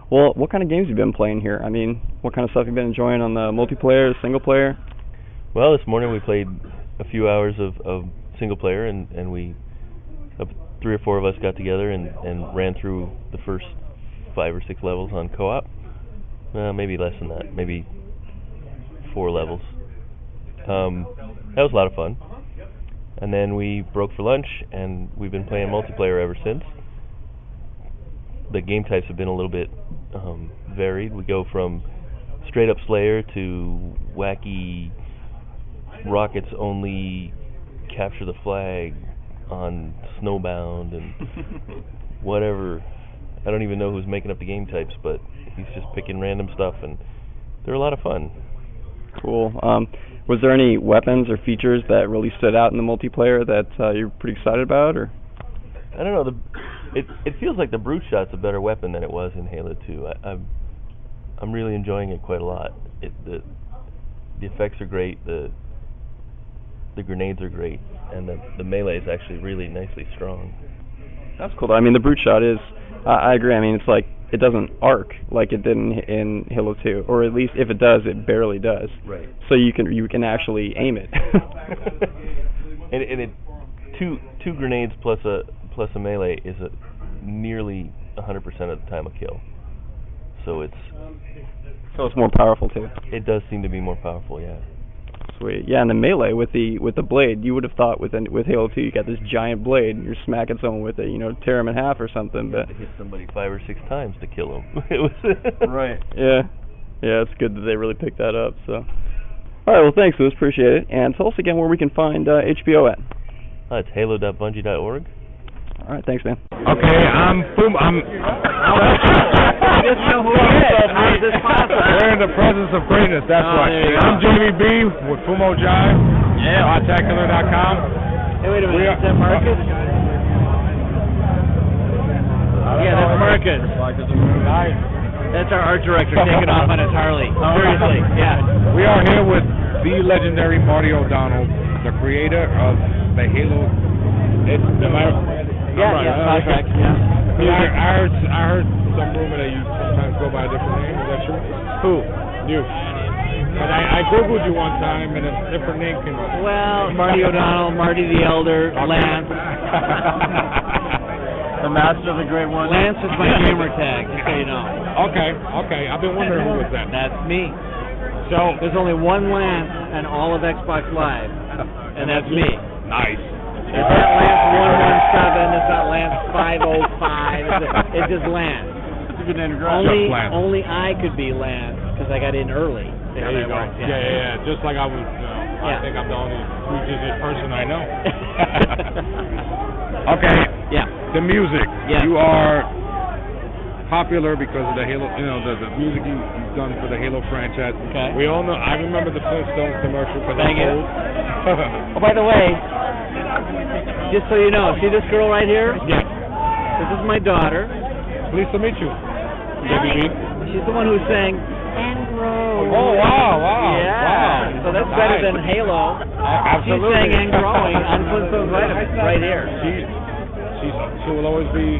Well, what kind of games have you been playing here? I mean, what kind of stuff have you been enjoying on the multiplayer, single player? Well, this morning we played a few hours of single player, and we 3 or 4 of us got together and ran through the first 5 or 6 levels on co-op. Maybe less than that, maybe 4 levels. That was a lot of fun. And then we broke for lunch, and we've been playing multiplayer ever since. The game types have been a little bit varied. We go from straight up Slayer to wacky rockets only capture the flag on Snowbound and whatever. I don't even know who's making up the game types, but he's just picking random stuff, and they're a lot of fun. Cool. Was there any weapons or features that really stood out in the multiplayer that you're pretty excited about, or? I don't know. It feels like the brute shot's a better weapon than it was in Halo 2. I'm really enjoying it quite a lot. The effects are great. The grenades are great, and the melee is actually really nicely strong. That's cool. I mean, the brute shot is. I agree. I mean, it's like it doesn't arc like it did in Halo 2, or at least if it does, it barely does. Right. So you can actually aim it. and it two grenades plus a melee is nearly 100% of the time a kill. So it's more powerful too. It does seem to be more powerful, yeah. Sweet. Yeah, and the melee with the blade, you would have thought with Halo 2 you got this giant blade and you're smacking someone with it, tear them in half or something. You have to hit somebody 5 or 6 times to kill them. Right. Yeah. Yeah, it's good that they really picked that up. So. All right. Well, thanks, Louis. Appreciate it. And tell us again where we can find HBO at. It's halo.bungie.org. All right. Thanks, man. Okay, I'm I just know who he is. How is this possible? We're in the presence of greatness, that's why. I'm Jamie B with Fumo Jive. Yeah. Podtacular.com. Hey, wait a minute. Is that Marcus? Yeah, that's Marcus. That's our art director taking off on his Harley. Seriously, yeah. We are here with the legendary Marty O'Donnell, the creator of the Halo. Contract, yeah. I heard some rumor that you sometimes go by a different name. Is that true? Who? You. But I googled you one time and a different name came up. Well, Marty O'Donnell, Marty the Elder, Lance. The Master of the Great One. Lance is my gamer tag, just so you know. Okay. I've been wondering who was that. That's me. So there's only one Lance in all of Xbox Live, and that's me. Nice. It's not Lance 117. It's not Lance 505. It's just Lance. Only I could be Lance because I got in early. There you go. Yeah. Just like I was. I think I'm the only 3-digit person I know. Okay. Yeah. The music. Yeah. You are popular because of the Halo. The music you've done for the Halo franchise. Okay. We all know. I remember the Flintstones commercial because I'm old. Oh, by the way, just so you know, see this girl right here? Yeah. This is my daughter. Pleased to meet you. She's the one who sang "And growing. Oh, wow. Yeah. So that's better than Halo. Absolutely. She's saying and growing on Flintstones Vitamins right here. She will always be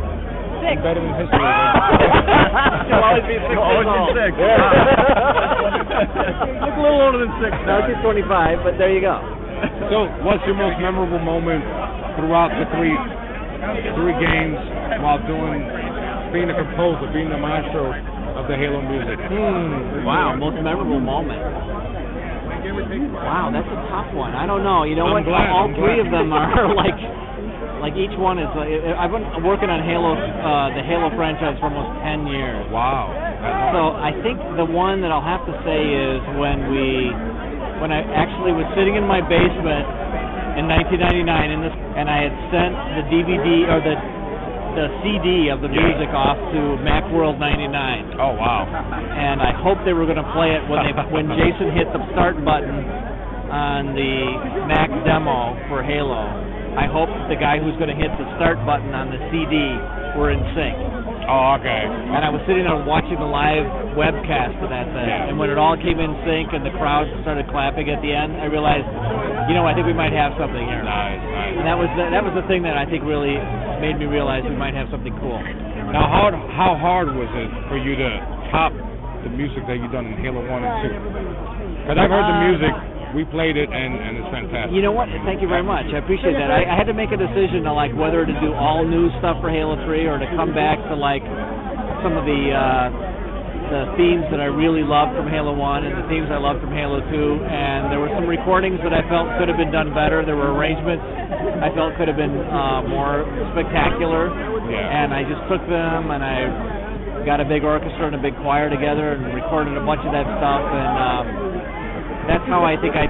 better than history. She'll always be 6 years old. Look a little older than 6. Now she's 25, but there you go. So, what's your most memorable moment throughout the three games while being the composer, being the maestro of the Halo music? Wow, most memorable moment. Wow, that's a tough one. I don't know. You know what? All three of them are like each one is. I've been working on the Halo franchise for almost 10 years. Wow. So I think the one that I'll have to say is when I actually was sitting in my basement in 1999 and I had sent the DVD or the CD of the music off to Macworld 99. Oh, wow. And I hoped they were going to play it when Jason hit the start button on the Mac demo for Halo. I hoped the guy who's going to hit the start button on the CD were in sync. Oh, okay. And I was sitting there watching the live webcast of that thing. Yeah. And when it all came in sync and the crowd started clapping at the end, I realized, I think we might have something here. Nice. And that was the thing that I think really made me realize we might have something cool. Now, how hard was it for you to top the music that you've done in Halo 1 and 2? Because I've heard the music, we played it, and it's fantastic. You know what? Thank you very much. I appreciate that. I had to make a decision to whether to do all new stuff for Halo 3 or to come back to some of the themes that I really loved from Halo 1 and the themes I loved from Halo 2. And there were some recordings that I felt could have been done better. There were arrangements I felt could have been more spectacular. Yeah. And I just took them and I got a big orchestra and a big choir together and recorded a bunch of that stuff. And that's how I think I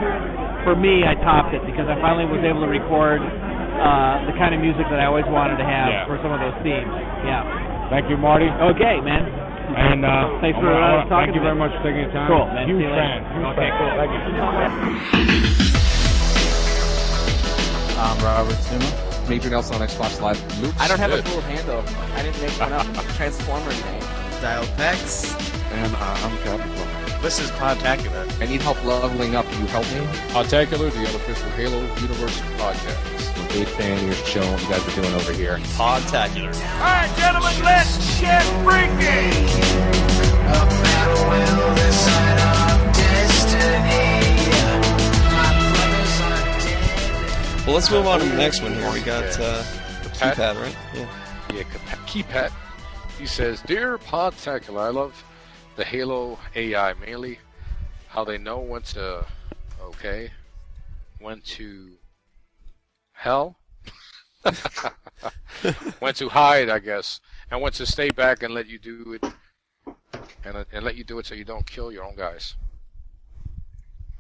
topped it, because I finally was able to record the kind of music that I always wanted to have for some of those themes. Yeah. Thank you, Marty. Okay, man. And thanks for talking thank you to me. very much for taking your time. Cool, man. Huge See you later. fan. Okay, cool. Thank you. I'm Robert Zuma. Major Nelson on Xbox Live. Luke I don't have a Smith. cool handle. I didn't make one up. Transformer name. Outtakes. And I'm Capricorn. This is Podtacular. I need help leveling up. Can you help me? Podtacular, the unofficial Halo Universe podcast. I'm a big fan of your show and what you guys are doing over here. Podtacular. Alright, gentlemen, let's get freaky! A battle will decide our destiny. My brothers are dead. Well, let's move on to the next one here. We got keypad, right? Yeah. Yeah, Keypad. He says, "Dear Podtacular, I love the Halo AI, mainly how they know when to hell, when to hide, I guess, and when to stay back and let you do it, and let you do it so you don't kill your own guys."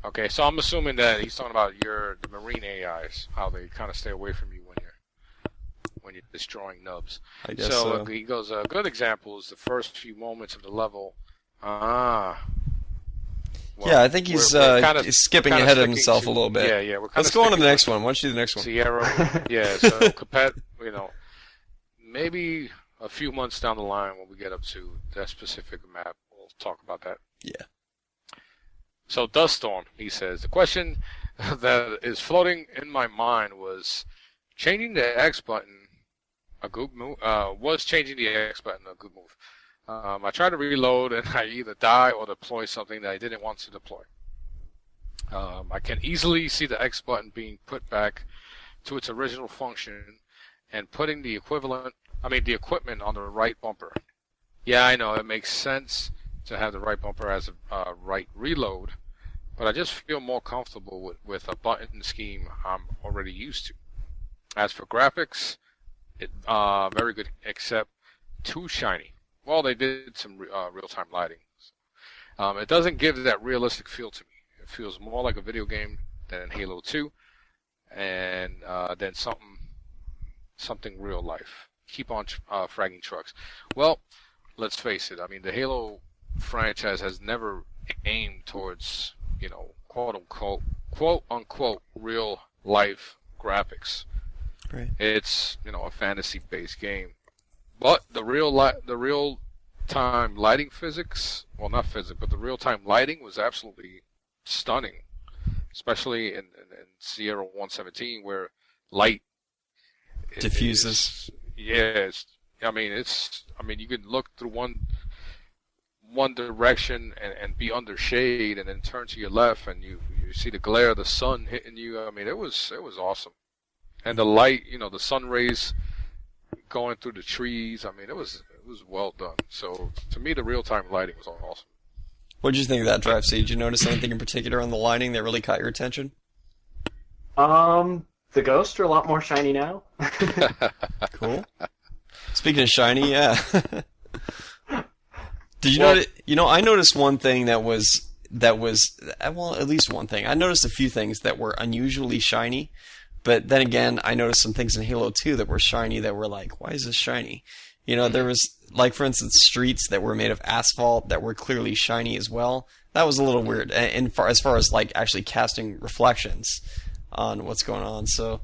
Okay, so I'm assuming that he's talking about the Marine AIs, how they kind of stay away from you when you're destroying nubs. I guess so. He goes, a good example is the first few moments of the level. Well, yeah, I think he's he's skipping ahead of himself a little bit. Yeah. Let's go on to the next one. Why don't you do the next one? Sierra. Yeah, so Capet, maybe a few months down the line when we get up to that specific map, we'll talk about that. Yeah. So Dust Storm, he says, the question that is floating in my mind was changing the X button a good move. Was changing the X button a good move? I try to reload and I either die or deploy something that I didn't want to deploy. I can easily see the X button being put back to its original function and putting the equipment on the right bumper. Yeah, I know, it makes sense to have the right bumper as a right reload, but I just feel more comfortable with a button scheme I'm already used to. As for graphics, very good, except too shiny. Well, they did some real-time lighting. It doesn't give that realistic feel to me. It feels more like a video game than Halo 2, and then something real life. Keep on fragging trucks. Well, let's face it. I mean, the Halo franchise has never aimed towards, quote unquote, real life graphics. Right. It's a fantasy-based game, but the real real-time lighting physics, well, not physics, but the real-time lighting was absolutely stunning, especially in Sierra 117 where light diffuses. Yes, I mean you can look through one direction and be under shade, and then turn to your left, and you see the glare of the sun hitting you. I mean, it was awesome, and the light, the sun rays going through the trees. I mean, it was well done. So to me, the real-time lighting was awesome. What did you think of that drive? Did you notice anything in particular on the lighting that really caught your attention? The ghosts are a lot more shiny now. Cool. Speaking of shiny, yeah. Did you notice? I noticed one thing that was well, at least one thing. I noticed a few things that were unusually shiny, but then again, I noticed some things in Halo 2 that were shiny that were like, why is this shiny? There was, like, for instance, streets that were made of asphalt that were clearly shiny as well. That was a little weird, as far as like actually casting reflections on what's going on. So,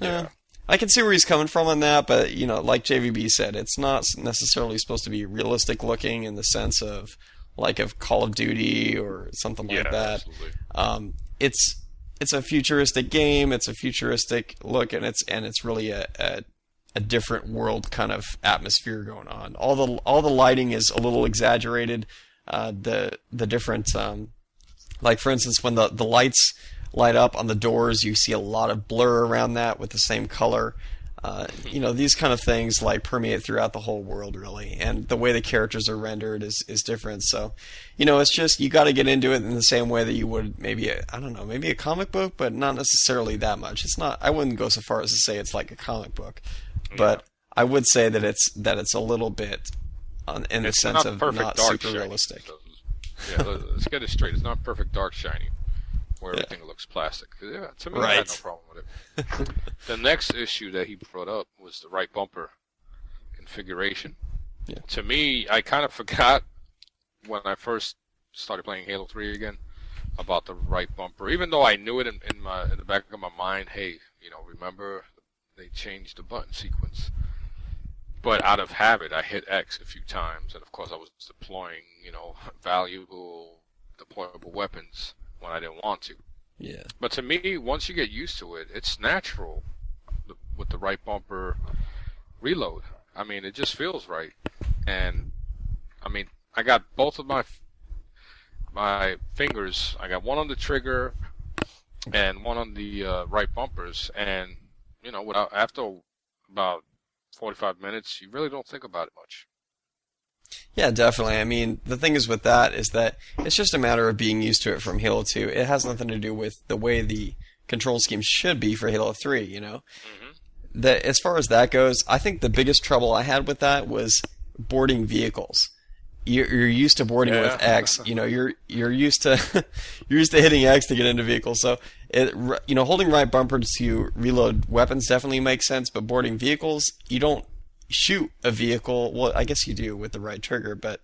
Yeah. I can see where he's coming from on that, but like JVB said, it's not necessarily supposed to be realistic looking in the sense of like of Call of Duty or something like that. Absolutely. It's a futuristic game. It's a futuristic look, and it's really a different world kind of atmosphere going on. All the lighting is a little exaggerated. The different like for instance when the lights light up on the doors, you see a lot of blur around that with the same color. These kind of things like permeate throughout the whole world really, and the way the characters are rendered is different. So, it's just you got to get into it in the same way that you would maybe a comic book, but not necessarily that much. It's not. I wouldn't go so far as to say it's like a comic book, but I would say that it's a little bit in the sense of not super realistic. So, yeah, let's get it straight. It's not perfect dark shiny, where everything looks plastic. Yeah, to me, I had no problem with it. The next issue that he brought up was the right bumper configuration. Yeah. To me, I kind of forgot when I first started playing Halo 3 again about the right bumper, even though I knew it in the back of my mind. Hey, remember they changed the button sequence. But out of habit, I hit X a few times, and of course I was deploying, valuable deployable weapons when I didn't want to. Yeah. But to me, once you get used to it, it's natural with the right bumper reload. I mean, it just feels right. And I mean, I got both of my fingers. I got one on the trigger and one on the right bumpers. And after about 45 minutes, you really don't think about it much. Yeah, definitely. I mean, the thing is with that is that it's just a matter of being used to it from Halo 2. It has nothing to do with the way the control scheme should be for Halo 3, Mm-hmm. That as far as that goes, I think the biggest trouble I had with that was boarding vehicles. You're used to boarding with X. You're used to hitting X to get into vehicles. So holding right bumper to reload weapons definitely makes sense, but boarding vehicles, you don't shoot a vehicle. Well, I guess you do with the right trigger, but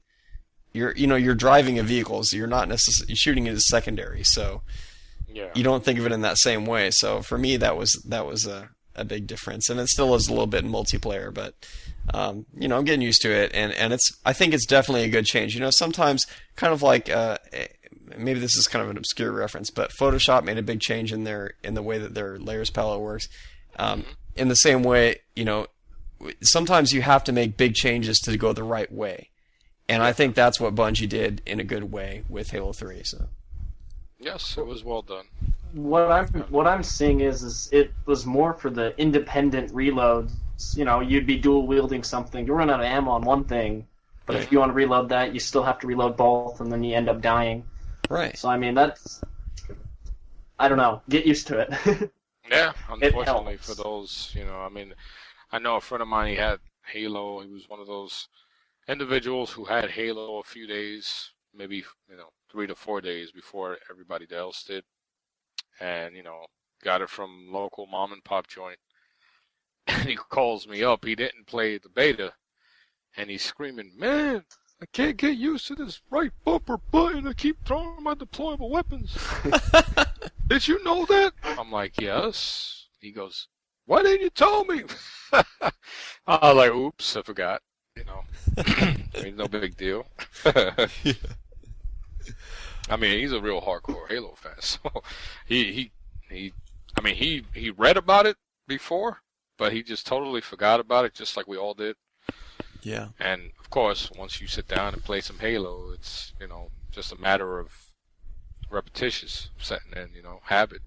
you're driving a vehicle, so you're not necessarily shooting it as secondary. So you don't think of it in that same way. So for me, that was a big difference, and it still is a little bit in multiplayer, but I'm getting used to it, and I think it's definitely a good change. Sometimes kind of like maybe this is kind of an obscure reference, but Photoshop made a big change in the way that their layers palette works. In the same way, sometimes you have to make big changes to go the right way, and I think that's what Bungie did in a good way with Halo 3. So yes, it was well done. What I'm seeing is it was more for the independent reloads. You'd be dual wielding something, you run out of ammo on one thing, but if you want to reload that, you still have to reload both, and then you end up dying. Right. So I mean, I don't know. Get used to it. Yeah, unfortunately for those, I know a friend of mine, he had Halo. He was one of those individuals who had Halo a few days, maybe 3 to 4 days before everybody else did, and got it from local mom and pop joint. And he calls me up. He didn't play the beta, and he's screaming, "Man, I can't get used to this right bumper button. I keep throwing my deployable weapons." Did you know that? I'm like, yes. He goes, "Why didn't you tell me?" I was like, "Oops, I forgot." You know, I mean, no big deal. Yeah. I mean, he's a real hardcore Halo fan, so he read about it before, but he just totally forgot about it, just like we all did. Yeah. And of course, once you sit down and play some Halo, it's, you know, just a matter of repetitious setting in, you know, habit.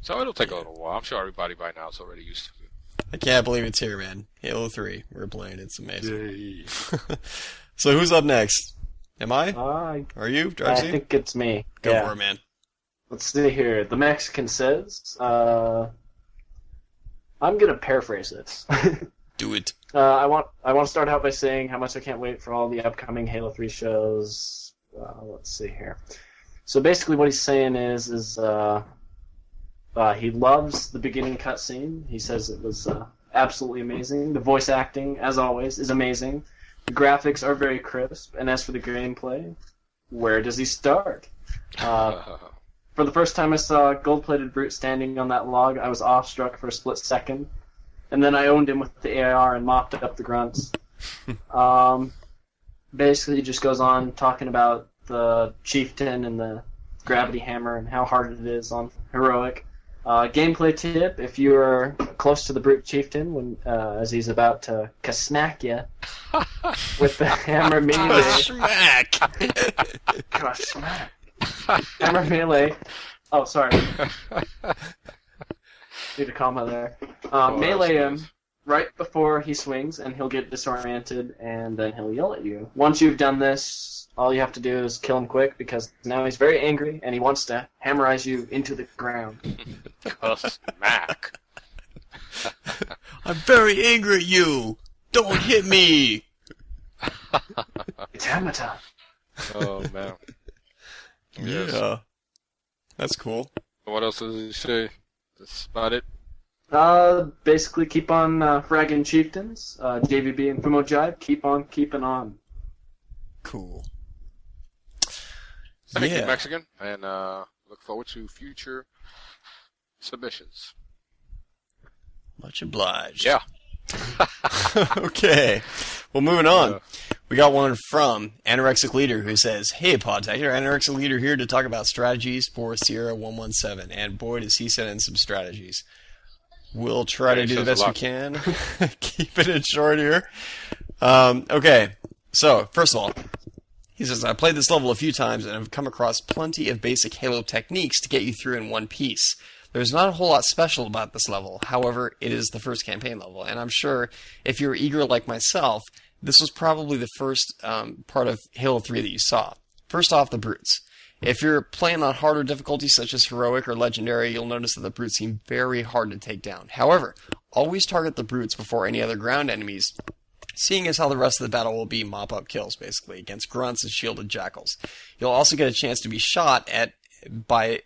So it'll take a little while. I'm sure everybody by now is already used to it. I can't believe it's here, man. Halo 3. We're playing. It's amazing. So who's up next? Am I? Are you? I Drivesy? think it's me. Go yeah. for it, man. Let's see here. The Mexican says, I'm gonna paraphrase this. Do it. I want to start out by saying how much I can't wait for all the upcoming Halo 3 shows. Let's see here. So basically, what he's saying is he loves the beginning cutscene. He says it was absolutely amazing. The voice acting, as always, is amazing. The graphics are very crisp. And as for the gameplay, where does he start? For the first time I saw a gold-plated brute standing on that log, I was awestruck for a split second. And then I owned him with the AR and mopped up the grunts. Basically, he just goes on talking about the chieftain and the gravity hammer and how hard it is on heroic. Gameplay tip: if you are close to the brute chieftain when as he's about to kasmack you with the hammer melee, kasmack, hammer melee. Oh, sorry. Need a comma there. Melee him right before he swings, and he'll get disoriented, and then he'll yell at you. Once you've done this, all you have to do is kill him quick, because now he's very angry, and he wants to hammerize you into the ground. Smack. I'm very angry at you! Don't hit me! It's hammer time. Oh, man. Yeah. Yes. That's cool. What else does he say? That's about it? Basically keep on fragging chieftains. JVB and Fumo Jive, keep on keeping on. Cool. Thank you, Mexican, and look forward to future submissions. Much obliged. Yeah. Okay. Well, moving on. We got one from Anorexic Leader who says, "Hey, Podtacular, Anorexic Leader here to talk about strategies for Sierra 117, and boy, does he send in some strategies. We'll try to do the best we can. Keep it short here. Okay. So, first of all, he says, I played this level a few times and have come across plenty of basic Halo techniques to get you through in one piece. There's not a whole lot special about this level. However, it is the first campaign level, and I'm sure if you're eager like myself, this was probably the first part of Halo 3 that you saw. First off, the brutes. If you're playing on harder difficulties such as Heroic or Legendary, you'll notice that the brutes seem very hard to take down. However, always target the brutes before any other ground enemies, seeing as how the rest of the battle will be mop-up kills, basically, against grunts and shielded jackals. You'll also get a chance to be shot at by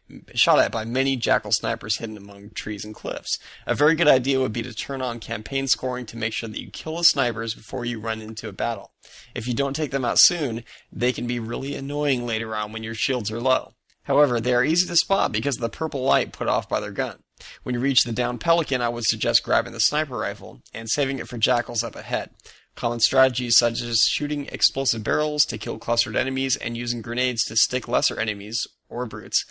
many jackal snipers hidden among trees and cliffs. A very good idea would be to turn on campaign scoring to make sure that you kill the snipers before you run into a battle. If you don't take them out soon, they can be really annoying later on when your shields are low. However, they are easy to spot because of the purple light put off by their gun. When you reach the downed pelican, I would suggest grabbing the sniper rifle and saving it for jackals up ahead. Common strategies such as shooting explosive barrels to kill clustered enemies and using grenades to stick lesser enemies, or brutes,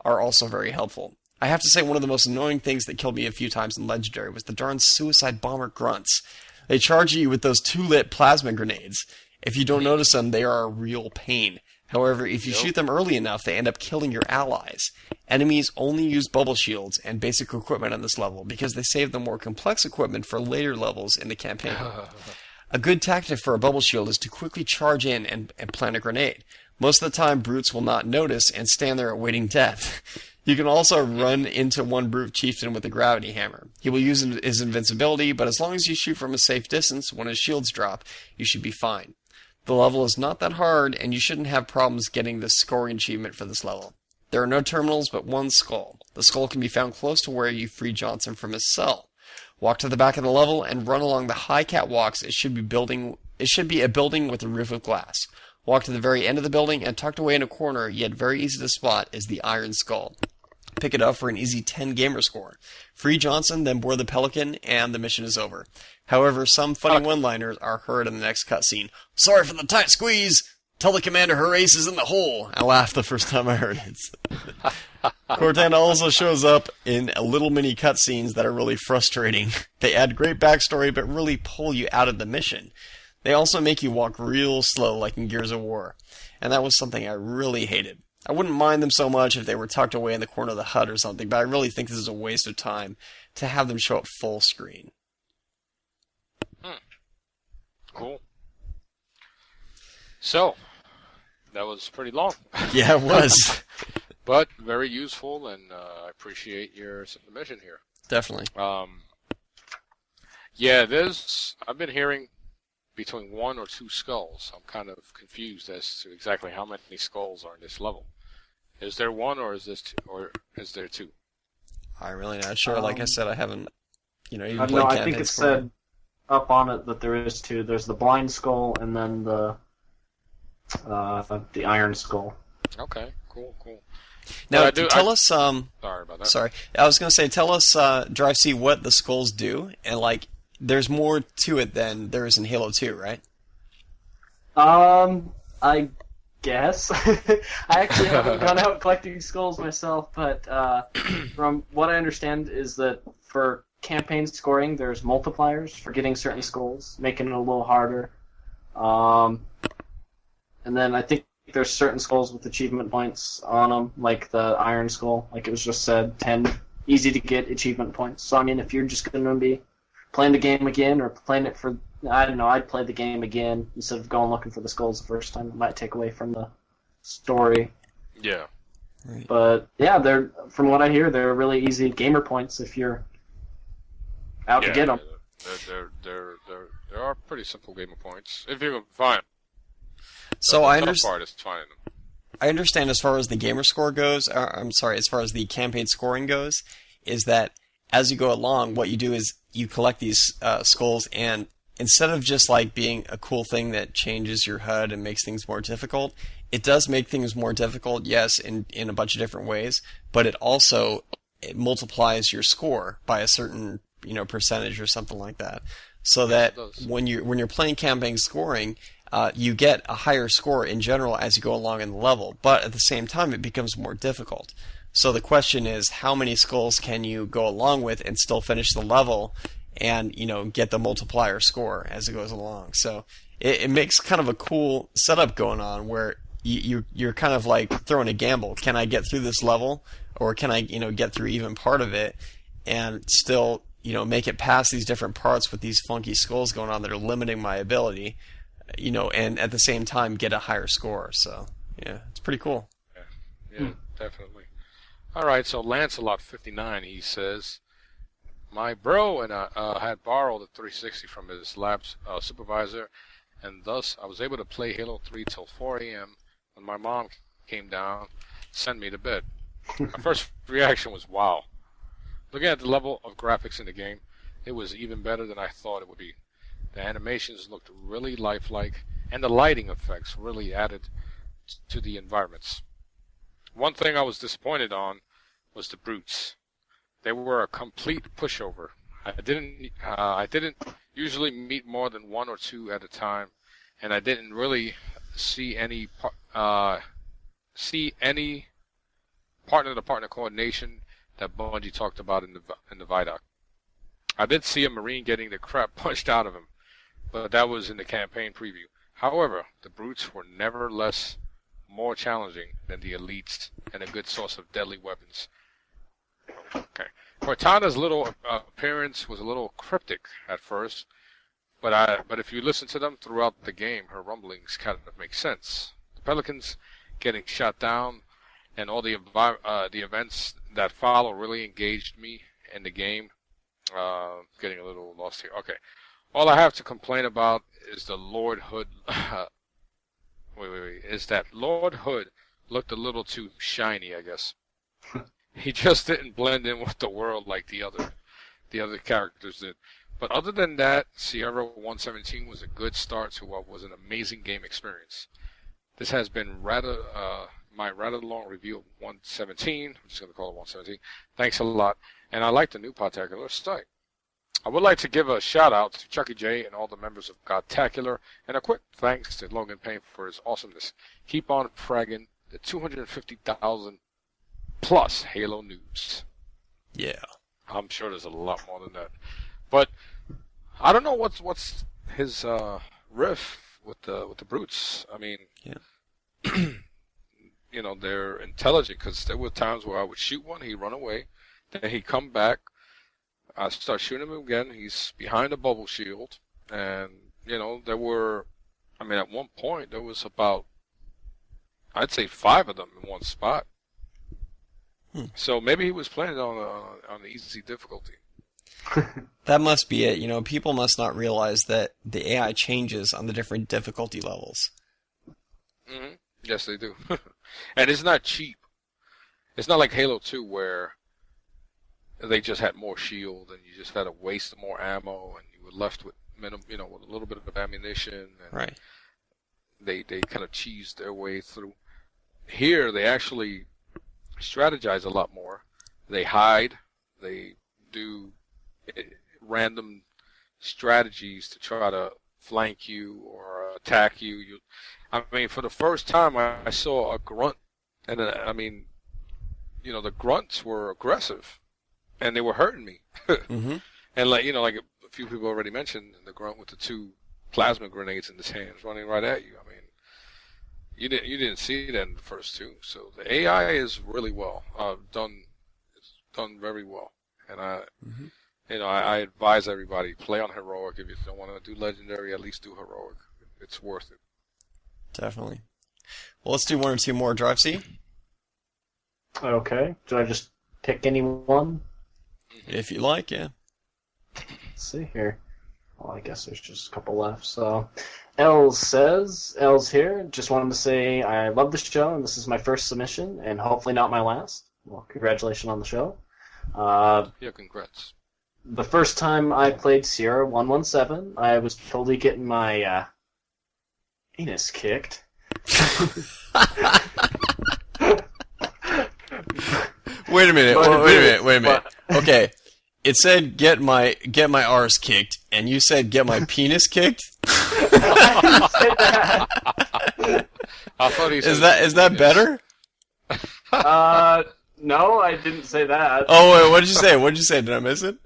are also very helpful. I have to say one of the most annoying things that killed me a few times in Legendary was the darn suicide bomber grunts. They charge you with those 2-lit plasma grenades. If you don't notice them, they are a real pain. However, if you shoot them early enough, they end up killing your allies. Enemies only use bubble shields and basic equipment on this level because they save the more complex equipment for later levels in the campaign. A good tactic for a bubble shield is to quickly charge in and plant a grenade. Most of the time, brutes will not notice and stand there awaiting death. You can also run into one brute chieftain with a gravity hammer. He will use his invincibility, but as long as you shoot from a safe distance when his shields drop, you should be fine. The level is not that hard, and you shouldn't have problems getting the scoring achievement for this level. There are no terminals but one skull. The skull can be found close to where you free Johnson from his cell. Walk to the back of the level and run along the high catwalks. It should be a building with a roof of glass. Walk to the very end of the building, and tucked away in a corner, yet very easy to spot, is the Iron Skull. pick it up for an easy 10 gamer score. Free Johnson, then board the Pelican, and the mission is over. However, some funny one-liners are heard in the next cutscene. Sorry for the tight squeeze! Tell the commander her ace is in the hole! I laughed the first time I heard it. Cortana also shows up in little mini cutscenes that are really frustrating. They add great backstory, but really pull you out of the mission. They also make you walk real slow, like in Gears of War. And that was something I really hated. I wouldn't mind them so much if they were tucked away in the corner of the HUD or something, but I really think this is a waste of time to have them show up full screen. Cool. So, that was pretty long. Yeah, it was. But very useful, and I appreciate your submission here. Definitely. Yeah, I've been hearing between 1 or 2 skulls. I'm kind of confused as to exactly how many skulls are in this level. Is there 1 or is there 2? I'm really not sure. Like I said, I haven't, even played No, I campaign think it scoring. said up on it that there is 2. There's the blind skull and then the iron skull. Okay, cool. Now, But tell us. Sorry about that. Sorry, I was going to say, tell us, Drive C, what the skulls do, and there's more to it than there is in Halo 2, right? I guess. I actually haven't gone out collecting skulls myself, but from what I understand is that for campaign scoring, there's multipliers for getting certain skulls, making it a little harder. And then I think there's certain skulls with achievement points on them, like the Iron Skull, like it was just said, 10 easy to get achievement points. So I mean, if you're just going to be playing the game again or playing it for, I don't know, I'd play the game again instead of going looking for the skulls the first time. It might take away from the story. Yeah. Right. But yeah, from what I hear, they're really easy gamer points if you're out to get them. There are pretty simple gamer points if you can find them. So I The tough understand. part is finding them. I understand as far as the gamer score goes, as far as the campaign scoring goes, is that as you go along, what you do is you collect these skulls, and instead of just being a cool thing that changes your HUD and makes things more difficult, it does make things more difficult, yes, in a bunch of different ways, but it multiplies your score by a certain percentage or something like that, so that when you're playing campaign scoring, you get a higher score in general as you go along in the level, but at the same time it becomes more difficult. So the question is, how many skulls can you go along with and still finish the level and get the multiplier score as it goes along? So it makes kind of a cool setup going on where you're kind of throwing a gamble. Can I get through this level, or can I get through even part of it and still make it past these different parts with these funky skulls going on that are limiting my ability? And at the same time get a higher score. So, yeah, it's pretty cool. Yeah, definitely. All right, so Lancelot59, he says, my bro and I had borrowed the 360 from his lab supervisor, and thus I was able to play Halo 3 till 4 a.m. when my mom came down, sent me to bed. My first reaction was, wow. Looking at the level of graphics in the game, it was even better than I thought it would be. The animations looked really lifelike, and the lighting effects really added to the environments. One thing I was disappointed on was the brutes. They were a complete pushover. I didn't usually meet more than 1 or 2 at a time, and I didn't really see any partner-to-partner coordination that Bungie talked about in the Vidoc. I did see a Marine getting the crap punched out of him, but that was in the campaign preview. However, the brutes were nevertheless more challenging than the elites and a good source of deadly weapons. Okay. Cortana's little appearance was a little cryptic at first, but if you listen to them throughout the game, her rumblings kind of make sense. The Pelicans getting shot down and all the events that follow really engaged me in the game. Getting a little lost here. Okay. All I have to complain about is the Lord Hood. Is that Lord Hood looked a little too shiny, I guess. He just didn't blend in with the world like the other characters did. But other than that, Sierra 117 was a good start to what was an amazing game experience. This has been rather my rather long review of 117. I'm just going to call it 117. Thanks a lot. And I like the new Podtacular site. I would like to give a shout out to Chucky J and all the members of Podtacular, and a quick thanks to Logan Payne for his awesomeness. Keep on fragging the 250,000 plus Halo news. Yeah. I'm sure there's a lot more than that. But I don't know what's his riff with the brutes. I mean, yeah. You know, they're intelligent, because there were times where I would shoot one, he'd run away, then he'd come back, I start shooting him again, he's behind a bubble shield, and, you know, there were, I mean, at one point, there was about, I'd say 5 of them in one spot. So maybe he was playing on the easy difficulty. That must be it. You know, people must not realize that the AI changes on the different difficulty levels. Mm-hmm. Yes, they do. And it's not cheap. It's not like Halo 2 where they just had more shield and you just had to waste more ammo and you were left with with a little bit of ammunition. And right. They kind of cheesed their way through. Here, they actually strategize a lot more. They hide. They do random strategies to try to flank you or attack you. I mean, for the first time, I saw a grunt, and I mean, you know, the grunts were aggressive, and they were hurting me. Mm-hmm. And like a few people already mentioned, the grunt with the 2 plasma grenades in his hands running right at you. I mean, you didn't see that in the first 2. So the AI is really well done. It's done very well, and I advise everybody, play on heroic. If you don't want to do legendary, at least do heroic. It's worth it. Definitely. Well, let's do 1 or 2 more. Drive C? Okay. Do I just pick any one? If you like, yeah. Let's see here. Well, I guess there's just a couple left. So, L's here. Just wanted to say I love the show, and this is my first submission, and hopefully not my last. Well, congratulations on the show. Yeah, congrats. The first time I played Sierra 117, I was totally getting my anus kicked. Wait a minute. Okay. It said get my arse kicked, and you said get my penis kicked? I didn't say that. I thought he said Is that better? No, I didn't say that. Oh, wait, what did you say? What did you say? Did I miss it?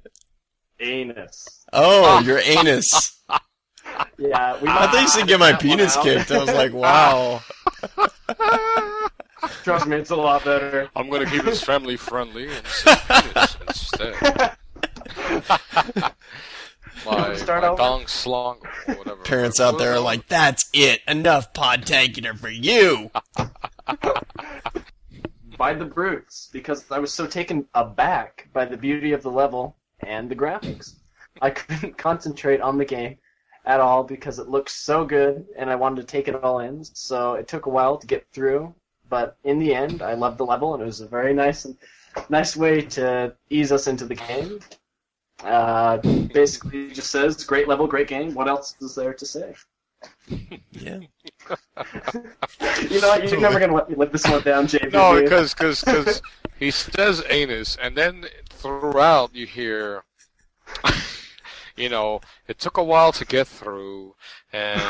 Anus. Oh, your anus. Yeah, I thought you said get my penis kicked. I was like, wow. Trust me, it's a lot better. I'm going to keep this family friendly and say penis instead. my dong slong or whatever. Parents out there are like, that's it. Enough Podtacular for you. By the brutes, because I was so taken aback by the beauty of the level and the graphics. I couldn't concentrate on the game at all because it looked so good and I wanted to take it all in, so it took a while to get through, but in the end I loved the level and it was a very nice way to ease us into the game. Basically it just says, great level, great game, what else is there to say? Yeah. You know what, you're never going to let this one down, JB. No, because he says anus, and then throughout you hear, you know, it took a while to get through, and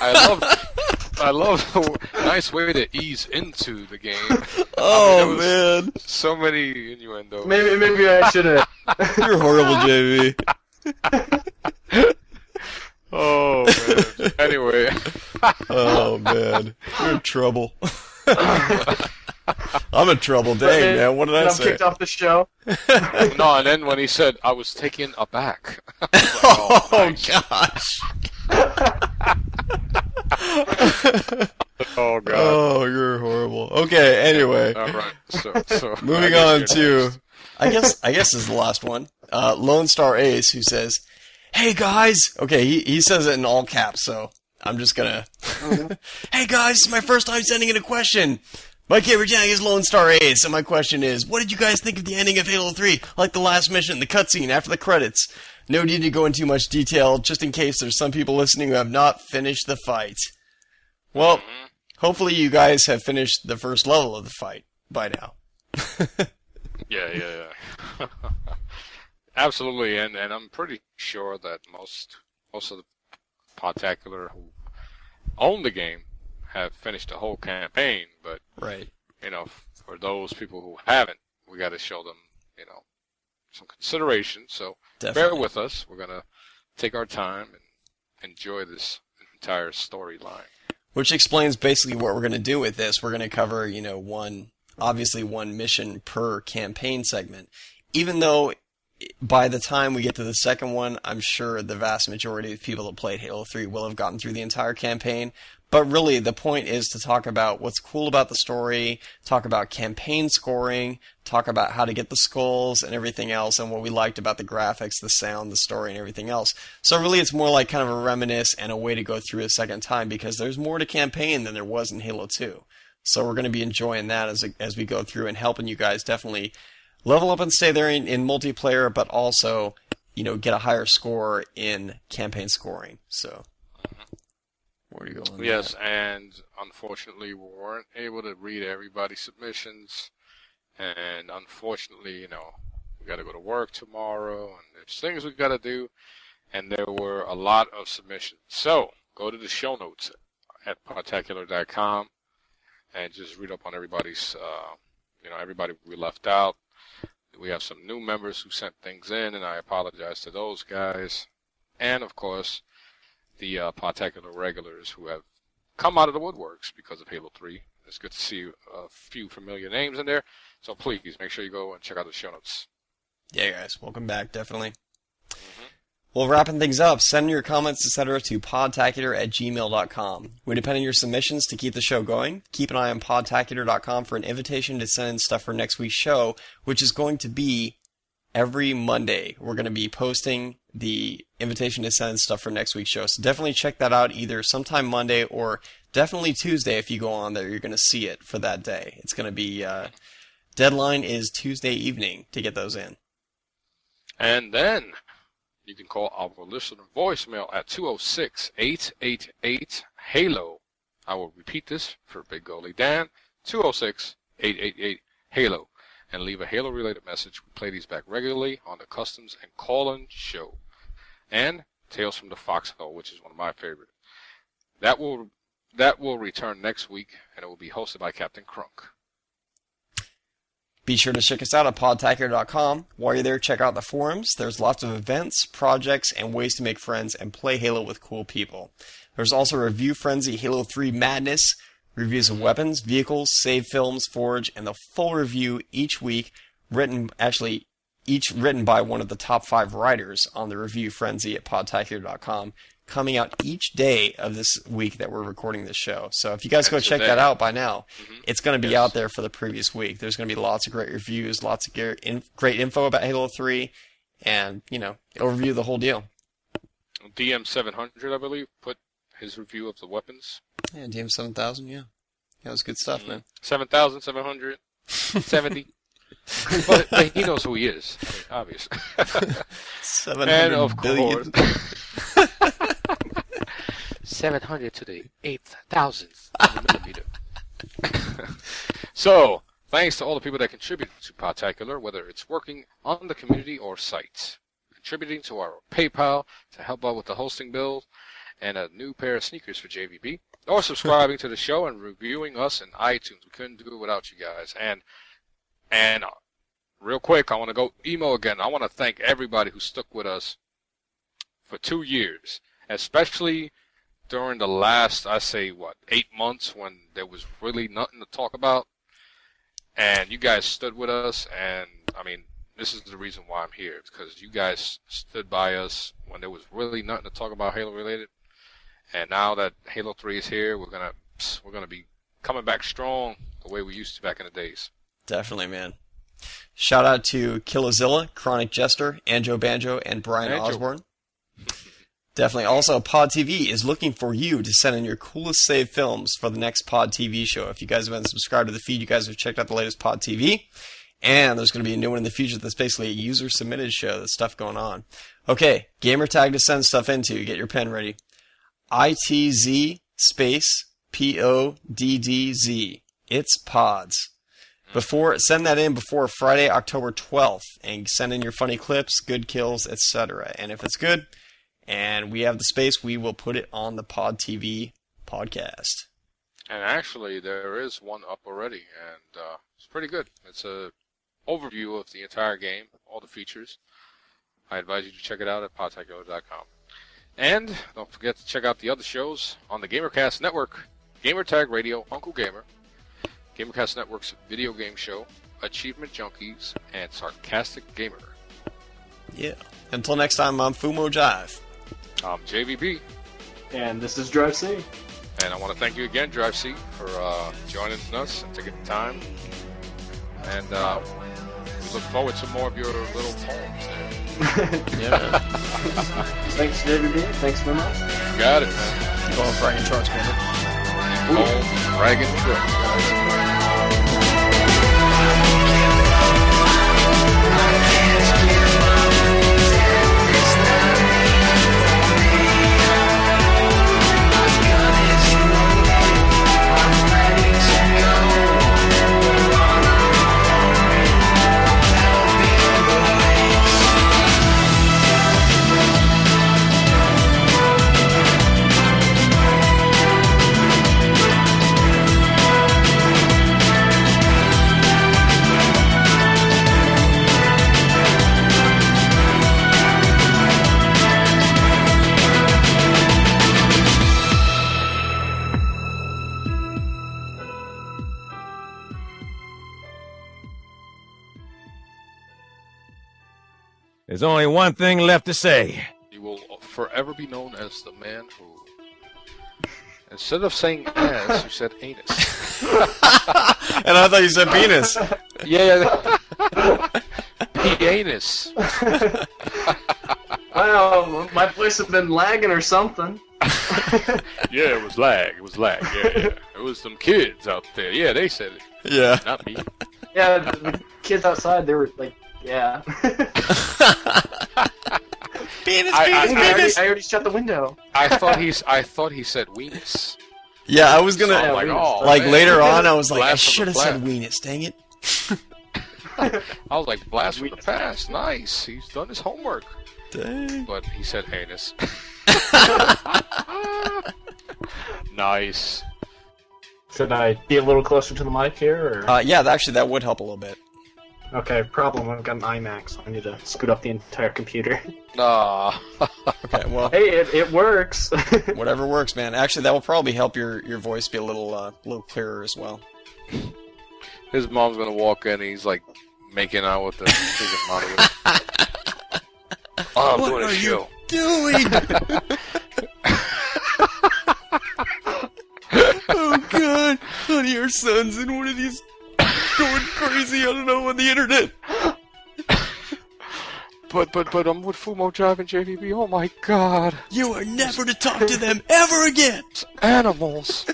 I love the nice way to ease into the game. Oh, man. So many innuendos. Maybe I should have. You're horrible, JV. Oh, man. Anyway. Oh, man. You're in trouble. I'm in trouble. Dang, man. What did I say? I'm kicked off the show. No, and then when he said, I was taken aback. Like, oh, nice. gosh. Oh, God. Oh, you're horrible. Okay, anyway. All right. So moving on to, I guess this is the last one. Lone Star Ace, who says, "Hey guys." Okay, he says it in all caps, so I'm just gonna. "Hey guys, it's my first time sending in a question. My favorite gang is Lone Star Ace, and my question is, what did you guys think of the ending of Halo 3? Like the last mission, the cutscene after the credits? No need to go into much detail, just in case there's some people listening who have not finished the fight." Well, Hopefully you guys have finished the first level of the fight by now. Yeah. Absolutely, and I'm pretty sure that most of the Podtacular who own the game have finished the whole campaign, but Right. For those people who haven't, we got to show them, some consideration. So Definitely. bear with us. We're gonna take our time and enjoy this entire storyline. Which explains basically what we're going to do with this. We're going to cover, one mission per campaign segment. Even though by the time we get to the second one, I'm sure the vast majority of people that played Halo 3 will have gotten through the entire campaign. But really, the point is to talk about what's cool about the story, talk about campaign scoring, talk about how to get the skulls and everything else, and what we liked about the graphics, the sound, the story, and everything else. So really, it's more like kind of a reminisce and a way to go through a second time, because there's more to campaign than there was in Halo 2. So we're going to be enjoying that as we go through and helping you guys definitely level up and stay there in multiplayer, but also, get a higher score in campaign scoring. So, where are you going? Yes, and unfortunately, we weren't able to read everybody's submissions, and unfortunately, we got to go to work tomorrow, and there's things we got to do, and there were a lot of submissions. So, go to the show notes at podtacular.com and just read up on everybody's, everybody we left out. We have some new members who sent things in, and I apologize to those guys. And, of course, the Podtacular regulars who have come out of the woodworks because of Halo 3. It's good to see a few familiar names in there. So please, make sure you go and check out the show notes. Yeah, guys. Welcome back, definitely. Well, wrapping things up, send your comments, etc. to podtacular@gmail.com. We depend on your submissions to keep the show going. Keep an eye on podtacular.com for an invitation to send in stuff for next week's show, which is going to be every Monday. We're going to be posting the invitation to send in stuff for next week's show. So definitely check that out either sometime Monday or definitely Tuesday. If you go on there, you're going to see it for that day. It's going to be, deadline is Tuesday evening to get those in. And then you can call our listener voicemail at 206-888-HALO. I will repeat this for Big Goalie Dan, 206-888-HALO, and leave a Halo-related message. We play these back regularly on the Customs and Call-In show. And Tales from the Foxhole, which is one of my favorite. That will return next week, and it will be hosted by Captain Crunk. Be sure to check us out at podtacular.com. While you're there, check out the forums. There's lots of events, projects, and ways to make friends and play Halo with cool people. There's also Review Frenzy Halo 3 Madness, reviews of weapons, vehicles, save films, Forge, and the full review each week, each written by one of the top 5 writers on the Review Frenzy at podtacular.com, coming out each day of this week that we're recording this show. So if you guys go check that out by now, it's going to be out there for the previous week. There's going to be lots of great reviews, lots of great info about Halo 3, and, overview the whole deal. DM700, I believe, put his review of the weapons. Yeah, DM7000, yeah. That was good stuff, man. 7,770. but he knows who he is, obviously. 700 and of billion. course, 700 to the 8,000th millimeter. So, thanks to all the people that contribute to Podtacular, whether it's working on the community or site, contributing to our PayPal to help out with the hosting bill, and a new pair of sneakers for JVB, or subscribing to the show and reviewing us in iTunes. We couldn't do it without you guys. And real quick, I want to go emo again. I want to thank everybody who stuck with us for 2 years, especially during the last, 8 months when there was really nothing to talk about. And you guys stood with us, and, this is the reason why I'm here, because you guys stood by us when there was really nothing to talk about Halo-related. And now that Halo 3 is here, we're gonna be coming back strong the way we used to back in the days. Definitely, man. Shout out to Killozilla, Chronic Jester, Anjo Banjo, and Brian Osborne. Definitely. Also, Pod TV is looking for you to send in your coolest saved films for the next Pod TV show. If you guys have been subscribed to the feed, you guys have checked out the latest Pod TV. And there's going to be a new one in the future that's basically a user-submitted show. There's stuff going on. Okay, gamer tag to send stuff into. Get your pen ready. ITZ space PODDZ. It's pods. Send that in before Friday, October 12th, and send in your funny clips, good kills, etc. And if it's good, and we have the space, we will put it on the Pod TV podcast. And actually, there is one up already, and it's pretty good. It's a overview of the entire game, all the features. I advise you to check it out at podtacular.com. And don't forget to check out the other shows on the GamerCast Network: Gamertag Radio, Uncle Gamer, GamerCast Network's video game show, Achievement Junkies, and Sarcastic Gamer. Yeah. Until next time, I'm Fumo Jive. I'm JVB. And this is Drive C. And I want to thank you again, Drive C, for joining us and taking the time. And we look forward to more of your little poems there. Yeah. Thanks, JVB. Thanks very much. You got it, man. Keep on bragging charts, man. Home, bragging trucks, guys. There's only one thing left to say. You will forever be known as the man who, instead of saying ass, you said anus. And I thought you said penis. Yeah. Anus. Wow, my voice has been lagging or something. Yeah, it was lag. Yeah. It was some kids out there. Yeah, they said it. Yeah. Not me. Yeah, the kids outside, they were like, yeah. Penis. I already shut the window. I thought he said weenus. Yeah, I was gonna, So I'm like, oh, man. later on, I was like, I Blast from should the have said blast. weenus, dang it. I was like, blast from the past. Nice. He's done his homework. Dang. But he said anus. Nice. Should I be a little closer to the mic here? Or? Yeah, actually, that would help a little bit. Okay, problem. I've got an iMac, so I need to scoot up the entire computer. Nah. Okay, well, Hey, it works. whatever works, man. Actually, that will probably help your voice be a little clearer as well. His mom's gonna walk in and he's like making out with the freaking monitor. Oh, I'm doing a show. Doing? Oh God, honey, our son's in one of these going crazy. I don't know on the internet. But I'm with Fumo Jive and JVB. Oh my God. You are never to talk to them ever again. It's animals.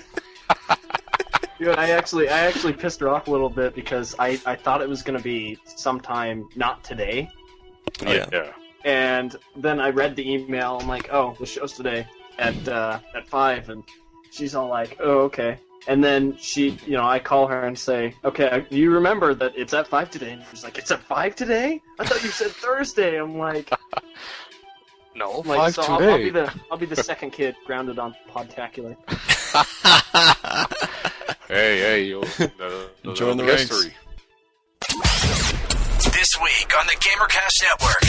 Dude, I actually pissed her off a little bit because I thought it was gonna be sometime not today. Yeah. And then I read the email. I'm like, oh, the show's today at 5, and she's all like, oh, okay. And then I call her and say, okay, you remember that it's at 5 today? And she's like, it's at 5 today? I thought you said Thursday. I'm like, No, I'm like, 5 so today. I'll be the second kid grounded on Podtacular. Hey, yo. Join the ranks. history. This week on the GamerCast Network,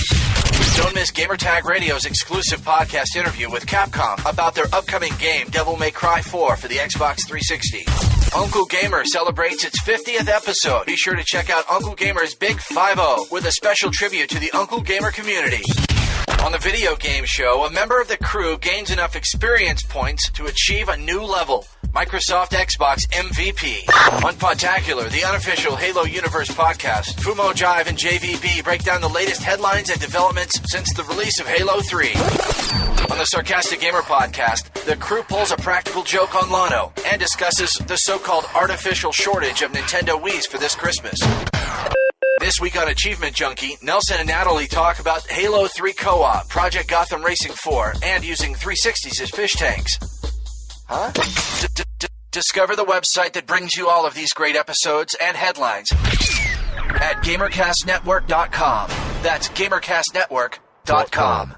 don't miss Gamertag Radio's exclusive podcast interview with Capcom about their upcoming game Devil May Cry 4 for the Xbox 360. Uncle Gamer celebrates its 50th episode. Be sure to check out Uncle Gamer's Big 5-0 with a special tribute to the Uncle Gamer community. On the video game show, a member of the crew gains enough experience points to achieve a new level. Microsoft Xbox MVP. On Podtacular, the unofficial Halo Universe podcast, Fumo Jive and JVB break down the latest headlines and developments since the release of Halo 3. On the Sarcastic Gamer podcast, the crew pulls a practical joke on Lano and discusses the so-called artificial shortage of Nintendo Wiis for this Christmas. This week on Achievement Junkie, Nelson and Natalie talk about Halo 3 co-op, Project Gotham Racing 4, and using 360s as fish tanks. Huh? Discover the website that brings you all of these great episodes and headlines at GamerCastNetwork.com. That's GamerCastNetwork.com.